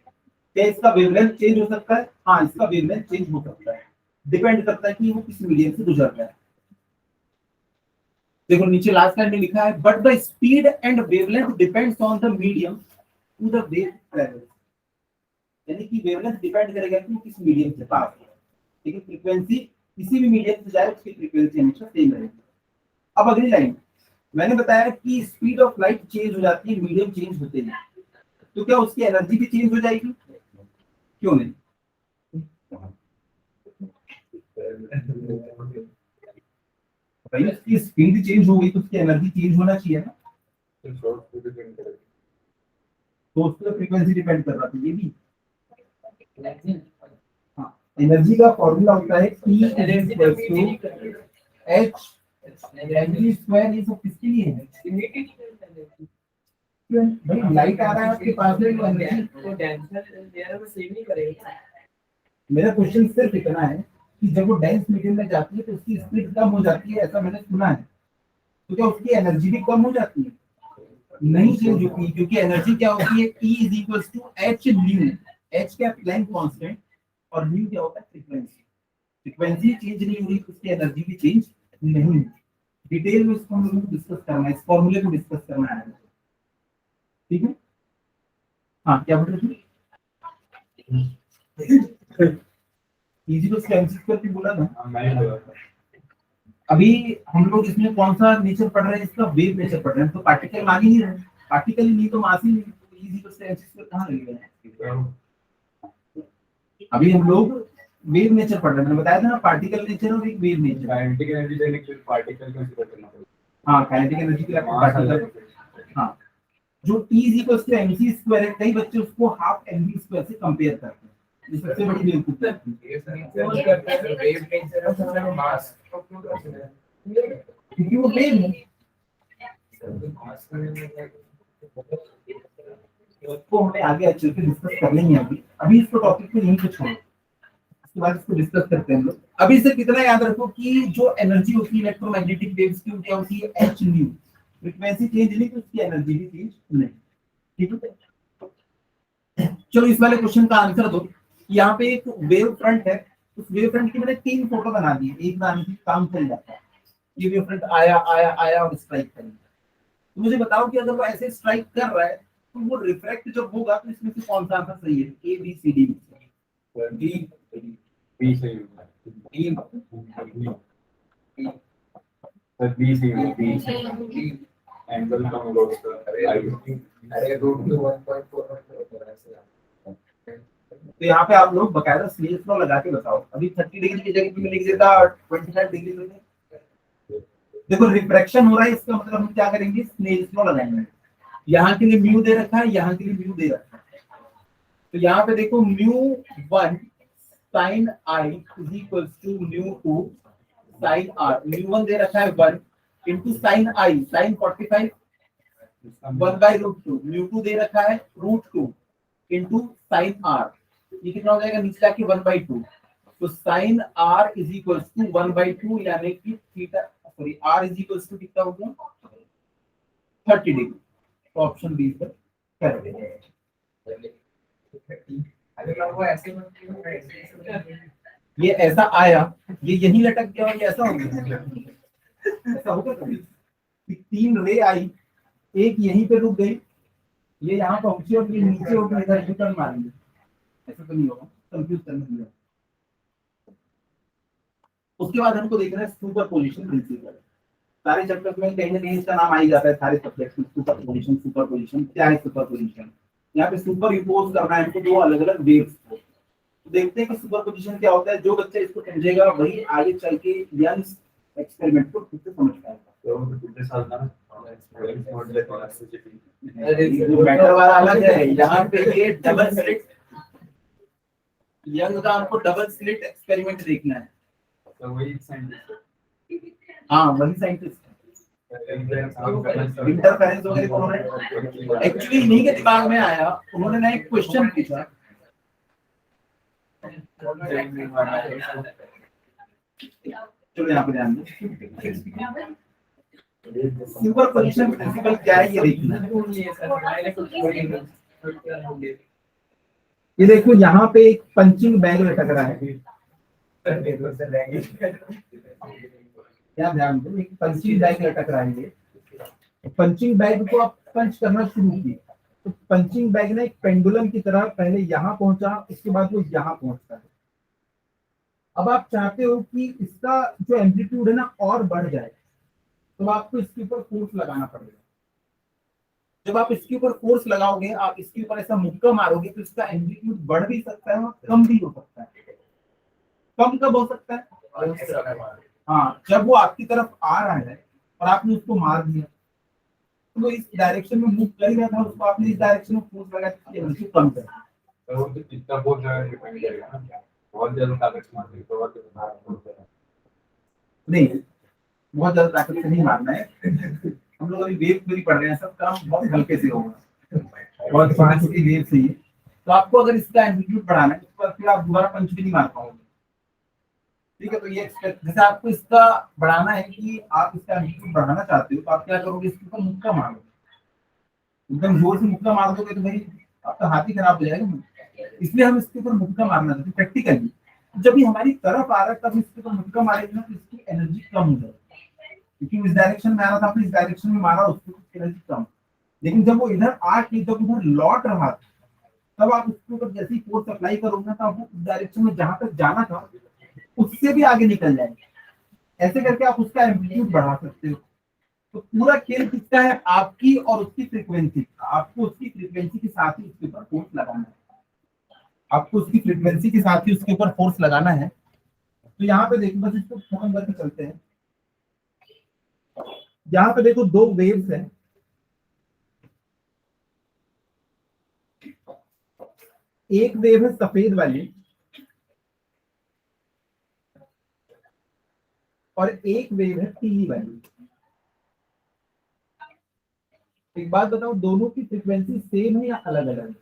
क्या इसका वेवलेंथ चेंज हो सकता है? हाँ, इसका वेवलेंथ चेंज हो सकता है, डिपेंड करता है कि वो किस मीडियम से गुजर रहा है। देखो नीचे लास्ट लाइन में लिखा है, but the speed and wavelength depends on the medium to the wave travel. यानी कि वेवलेंथ डिपेंड करेगा कि किस मीडियम से पास है, लेकिन फ्रीक्वेंसी किसी भी मीडियम से जाए उसकी फ्रीक्वेंसी हमेशा सेम रहेगी। अब अगली लाइन, मैंने बताया कि स्पीड ऑफ लाइट चेंज हो जाती है मीडियम चेंज होते हैं, तो क्या उसकी एनर्जी भी चेंज हो जाएगी? क्यों नहीं? भाई उसकी स्पीड चेंज हो गई तो उसकी एनर्जी चेंज होना चाहिए ना, तो उस पर फ्रीक्वेंसी डिपेंड कर रहा था ये भी। हाँ, एनर्जी का फॉर्मूला होता है E H mv स्क्वायर। ये सब किसके लिए है? भाई लाइट आ रहा है आपके पास में, तो एनर्जी मेरा क्वेश्चन सिर्फ इतना है कि जब वो डेंस मीडियम में जाती है तो उसकी स्पीड कम हो जाती है, ऐसा मैंने सुना है, तो क्या उसकी एनर्जी भी कम हो जाती है? नहीं चेंज होती, क्योंकि एनर्जी क्या होती है, E is equals to H nu. H क्या, प्लैंक कांस्टेंट, और न्यू क्या होता है, फ्रीक्वेंसी। फ्रीक्वेंसी चेंज नहीं हो रही तो उसकी एनर्जी भी चेंज नहीं होगी। डिटेल में इसको हम लोग डिस्कस करना है, इस फॉर्मूले को डिस्कस करना है, ठीक है? हाँ, क्या बोल रहे थे? इजी तो स्टेंसिस करके बोला ना। अभी हम लोग इसमें कौन सा नेचर पढ़ रहे हैं, इसका वेव नेचर पढ़ रहे हैं, तो पार्टिकल मान ही नहीं रहे, पार्टिकल ही नहीं तो मास ही नहीं, तो इजी तो स्टेंसिस पर कहां लगेगा? अभी हम लोग वेव नेचर पढ़ रहे हैं, मैंने बताया था ना, पार्टिकल नेचर और एक वेव नेचर। काइनेटिक एनर्जी देने के लिए पार्टिकल कंसीडर करना पड़ेगा। हाँ, काइनेटिक एनर्जी के लिए पार्टिकल, हाँ, जो T is equal to mc square है, कई बच्चे उसको हाफ mv स्क्वायर से कंपेयर करते हैं, ये सबसे बड़ी बेवकूफी है, क्योंकि वो वेव है। इसको हमें आगे अच्छे से डिस्कस करना ही है। अभी इसको टॉपिक को यहीं पे छोड़ो, उसके बाद इसको डिस्कस करते हैं हम लोग। अभी सिर्फ इतना याद रखो कि जो एनर्जी होती है इलेक्ट्रोमैग्नेटिक वेव्स की, क्या होती है, एच न्यू। फ्रीक्वेंसी चेंज नहीं तो उसकी एनर्जी भी चेंज नहीं, ठीक है? चलो इस वाले क्वेश्चन का आंसर दो। यहाँ पे एक वेव फ्रंट है, उस वेव फ्रंट की मैंने 3 फोटो बना दी, एक बनाने से काम चल जाता है। ये वेव फ्रंट आया आया आया और स्ट्राइक करेगा, तो मुझे बताओ कि अगर वो ऐसे स्ट्राइक कर रहा है तो वो रिफ्रैक्ट जब होगा तो इसमें से कौन सा आंसर सही है? A B C D B सही होगा। सर बी सी एंगल कम होगा उसका अरे रूट में 1.4 तो यहाँ पे आप लोग बकायदा स्नेल लॉ लगा के बताओ। अभी 30 डिग्री की जगह पे लिख देता 25 डिग्री में। देखो रिफ्रैक्शन हो रहा है, इसका मतलब हम क्या करेंगे, स्नेल लॉ लगाएंगे। यहाँ के लिए म्यू दे रखा है, यहाँ के लिए म्यू दे रखा है। तो यहाँ पे देखो μ1 sin I is equal to μ2 sin R। μ1 दे रखा है 1 into sin I sin 45 1 by root 2। μ2 दे रखा है रूट 2 इंटू sin R। ये कितना हो जाएगा नीचे जाके 1/2। तो sin R is equal to 1/2 यानी कि theta sorry R is equal to कितना हो गया 30 डिग्री। तो ऑप्शन बी पर कर देंगे। ये ऐसा आया, ये यही लटक गया और ये ऐसा हो गया। ऐसा होगा कभी कि 3 रे आई, एक यहीं पे रुक गई, ये यहाँ पहुंची और ये नीचे होकर इधर टर्न मारेंगे। ऐसा तो नहीं होगा, कंफ्यूज करने दिया। उसके बाद हमको देखना है सुपरपोजिशन प्रिंसिपल। सारे चैप्टर में कहीं ना कहीं इसका नाम आ ही जाता है, सारे सब्जेक्ट में सुपरपोजिशन। सुपरपोजिशन क्या है? सुपरपोजिशन यहाँ पे सुपर इम्पोज करना है हमको दो अलग अलग वेव्स को। तो देखते हैं कि सुपरपोजिशन क्या होता है। जो बच्चा इसको समझेगा वही आगे चल के यंग्स एक्सपेरिमेंट को खुद से समझ पाएगा। तो कितने साल का मैटर वाला अलग है। यहाँ पे ये डबल स्लिट यंग का हमको डबल स्लिट एक्सपेरिमेंट देखना है। तो वही साइंटिस्ट, हाँ वही साइंटिस्ट इंटरफेरेंस वगैरह को उन्होंने एक्चुअली इन्हीं के दिमाग में आया। उन्होंने ना एक क्वेश्चन पूछा, चलो यहाँ पे ध्यान दें। सुपरपोजिशन प्रिंसिपल क्या है ये देखना। ये देखो यहाँ पे एक पंचिंग बैग लटक रहा है। क्या ध्यान दो, एक पंचिंग बैग लटक रहा है। ये पंचिंग बैग को आप पंच करना शुरू किए तो पंचिंग बैग ने एक पेंडुलम की तरह पहले यहाँ पहुंचा, उसके बाद वो यहाँ पहुंचता है। अब आप चाहते हो कि इसका जो एम्पलीट्यूड है ना और बढ़ जाए, तो आपको इसके ऊपर फोर्स लगाना पड़ेगा। जब आप इसके ऊपर फोर्स लगाओगे, आप इसके ऊपर ऐसा मुक्का मारोगे तो इसका एम्पलीट्यूड बढ़ भी सकता है और कम भी हो सकता है। कम कब हो सकता है? हाँ, जब वो आपकी तरफ आ रहा है और आपने उसको मार दिया, तो वो इस डायरेक्शन में मूव कर ही रहा था, उसको आपने इस डायरेक्शन में फोर्स लगाया तो एनर्जी कम कर। तो वो तो कितना बहुत ज्यादा डिपेंड करेगा ना, बहुत ज्यादा ताकत से मारते तो बहुत ज्यादा नहीं, बहुत ज्यादा ताकत से नहीं मारना है। हम लोग अभी वेव थ्योरी पढ़ रहे हैं, सब काम बहुत हल्के से होगा, बहुत फास्ट की वेव से ही। तो आपको अगर इसका एम्पलीट्यूड बढ़ाना है तो फिर आप दोबारा पंच भी नहीं मार पाओगे। ठीक है, तो ये जैसे आपको इसका बढ़ाना है कि आप इसका एम्पलीट्यूड बढ़ाना चाहते हो, तो आप क्या करोगे, इसके ऊपर मुक्का मारोगे। एकदम जोर से मुक्का मार दोगे तो भाई आपका हाथ ही खराब हो जाएगा। इसलिए हम इसके ऊपर मुक्का मारना चाहते हैं प्रैक्टिकली। जब ये हमारी तरफ आ रहा है तब इसके ऊपर मुक्का मारेंगे ना तो इसकी एनर्जी कम हो जाएगी, क्योंकि इस डायरेक्शन में आ रहा था, आपने इस डायरेक्शन में मारा, उसकी एनर्जी कम। लेकिन जब वो इधर आके जब उधर लौट रहा था, तब आप उसके ऊपर जैसे ही फोर्स अप्लाई करोगे तो वो उस डायरेक्शन में जहां तक जाना था उससे भी आगे निकल जाएंगे। ऐसे करके आप उसका एम्पलीट्यूड बढ़ा सकते हो। तो पूरा खेल किसका है? आपकी और उसकी फ्रीक्वेंसी। आपको उसकी फ्रीक्वेंसी के साथ ही उसके ऊपर फोर्स लगाना है। आपको उसकी फ्रीक्वेंसी के साथ ही उसके ऊपर फोर्स लगाना है। तो यहाँ पे देखो, बस इसको खत्म करके चलते हैं। यहाँ पे देखो दो वेव्स हैं। एक वेव है सफेद वाली और एक वेव है पीली वाली। एक बात बताओ, दोनों की फ्रीक्वेंसी सेम है या अलग अलग?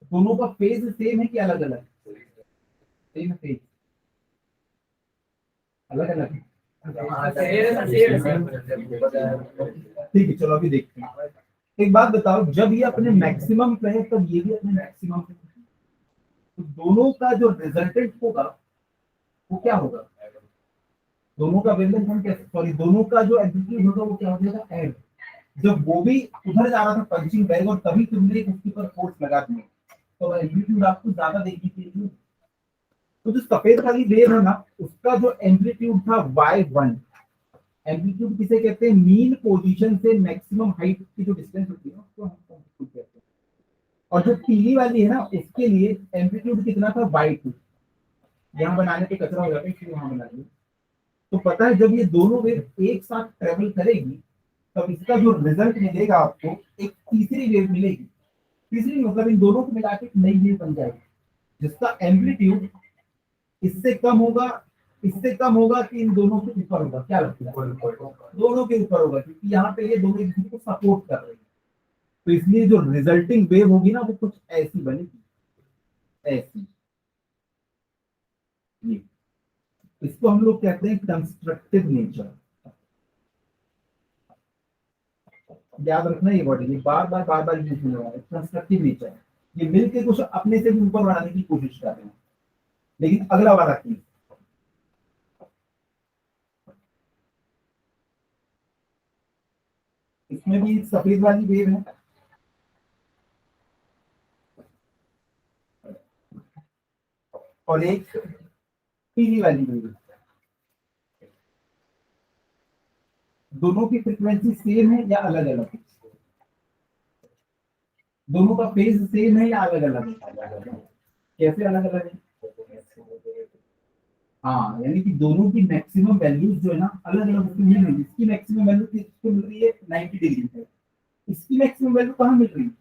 दोनों का फेज सेम है कि अलग अलग? सेम फेज, अलग अलग। ठीक है, चलो अभी देखते हैं। एक बात बताओ, जब ये अपने मैक्सिमम पे है तब ये भी अपने मैक्सिमम पे है, तो दोनों का जो रिजल्टेंट होगा वो क्या होगा? दोनों का वेवलेंथ हम क्या, सॉरी दोनों का जो एम्पलीट्यूड होगा वो क्या हो जाएगा? ऐड। जब वो भी उधर जा रहा था पंचिंग बैग और तभी तुमने उसके ऊपर फोर्स लगा दिया, तो एम्पलीट्यूड आपको ज्यादा देखने के लिए। तो जो सफेद वाली वेव है ना, उसका जो एम्पलीट्यूड था y1, एम्पलीट्यूड किसे कहते हैं? मीन पोजीशन से मैक्सिमम हाइट की जो डिस्टेंस होती है ना, उसको हम एम्पलीट्यूड कहते हैं। और जो पीली वाली है ना, उसके लिए एम्पलीट्यूड कितना था? y2। यहाँ बनाने पे कचरा हो जाता है, इसलिए वहां बना दिया। तो पता है जब ये दोनों वेव एक साथ ट्रेवल करेगी, तब इसका जो रिजल्ट मिलेगा आपको, एक तीसरी वेव मिलेगी। तीसरी मतलब इन दोनों को मिला के एक नई वेव बन जाएगी, जिसका एम्पलीट्यूड इससे कम होगा, इससे कम होगा कि इन दोनों के ऊपर होगा। क्या लगता है? दोनों के ऊपर होगा, क्योंकि यहाँ पे ये दोनों एक दूसरे को सपोर्ट कर रहे हैं। तो इसलिए जो रिजल्टिंग वेव होगी ना, वो कुछ ऐसी बनेगी, ऐसी। ये इसको हम लोग कहते हैं कंस्ट्रक्टिव नेचर। याद रखना ये वर्ड, ये बार बार यूज होने वाला है, कंस्ट्रक्टिव नेचर। ये मिलके कुछ अपने से भी ऊपर बढ़ाने की कोशिश कर रहे हैं। लेकिन अगला वाला की, इसमें भी सफेद वाली वेव है और एक पीली वाली वेव है। दोनों की फ्रीक्वेंसी सेम है या अलग अलग है? दोनों का फेज सेम है या अलग अलग है? कैसे अलग अलग है? हाँ, यानी कि दोनों की मैक्सिमम वैल्यूज जो है ना, अलग अलग उसकी मिल रही है। इसकी मैक्सिमम वैल्यू किसको मिल रही है? 90 डिग्री पे। इसकी मैक्सिमम वैल्यू कहाँ मिल रही है?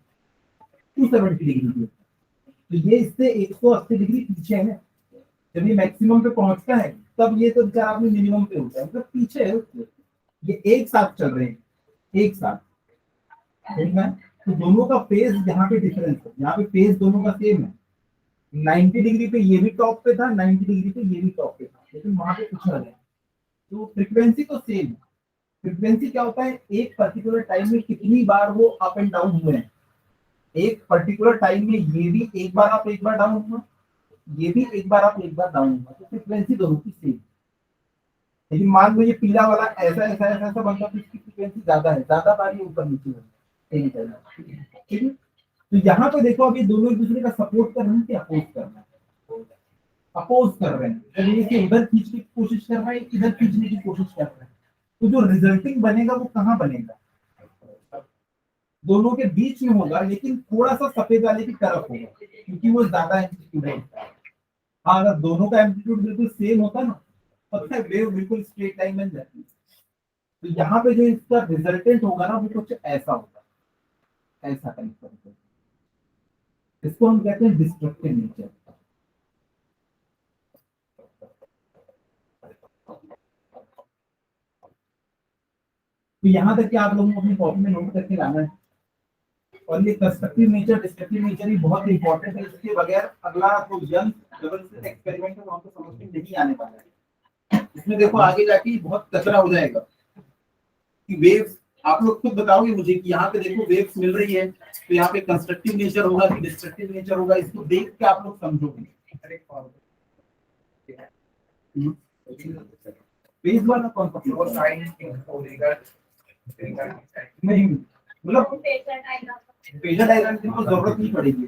270 डिग्री पे। तो ये इससे 180 डिग्री पीछे है। जब ये मैक्सिमम पे पहुंचता है, तब ये तो बेचारा अपने मिनिमम पे होता है, मतलब पीछे है उससे। ये एक साथ चल रहे हैं, एक साथ, ठीक है। तो दोनों का फेज यहाँ पे डिफरेंस है, यहाँ पे फेज दोनों का सेम है। 90 डिग्री पे ये भी टॉप पे था, 90 डिग्री पे ये भी टॉप पे था, लेकिन वहां पे कुछ अलग है। तो फ्रीक्वेंसी तो सेम है। फ्रीक्वेंसी क्या होता है? एक पर्टिकुलर टाइम में कितनी बार वो अप एंड डाउन हुए हैं। एक पर्टिकुलर टाइम में ये भी एक बार अप एक बार डाउन हुआ, ये भी एक बार अप एक बार डाउन हुआ, तो फ्रीक्वेंसी दोनों की सेम। लेकिन मान लो ये पीला वाला ऐसा ऐसा ऐसा ऐसा बनता, तो इसकी फ्रीक्वेंसी ज्यादा है, ज्यादा बार ये ऊपर नीचे होगा, ठीक है। तो यहाँ पे देखो, अब ये दोनों एक दूसरे का सपोर्ट कर रहे हैं कि अपोज कर रहे हैं? अपोज कर रहे हैं। जब ये उधर खींचने की कोशिश कर रहा है, इधर खींचने की कोशिश कर रहा है, तो जो रिजल्टिंग बनेगा वो कहाँ बनेगा? दोनों के बीच में होगा, लेकिन थोड़ा सा सफेद वाले की तरफ होगा, क्योंकि वो ज्यादा एम्पलीट्यूड है। हाँ, अगर दोनों का एम्पलीट्यूड बिल्कुल सेम होता ना, पता है वेव बिल्कुल स्ट्रेट लाइन में जाती है। तो यहाँ पे जो इसका रिजल्टेंट होगा ना, वो कुछ ऐसा होगा, ऐसा कनेक्ट करके। इसको हम कहते हैं डिस्ट्रक्टिव नेचर। तो यहाँ तक कि आप लोगों को अपनी कॉपी में नोट करके लाना है। और ये कंस्ट्रक्टिव नेचर, डिस्ट्रक्टिव नेचर ही बहुत इंपॉर्टेंट है। इसके बगैर अगला तो यंग लेवल एक्सपेरिमेंट है, वहां पे समझ में नहीं आने वाला है। इसमें देखो आगे जाके बहुत कचरा हो जाएगा कि वेव्स, आप लोग खुद बताओगे मुझे कि यहाँ पे देखो वेव्स मिल रही है, तो यहाँ पे कंस्ट्रक्टिव नेचर होगा कि डिस्ट्रक्टिव नेचर होगा, इसको देख के आप लोग समझोगे। फेज वाला कौन सा? और साइन नहीं, मतलब फेजर डायग्राम की तो जरूरत नहीं पड़ेगी।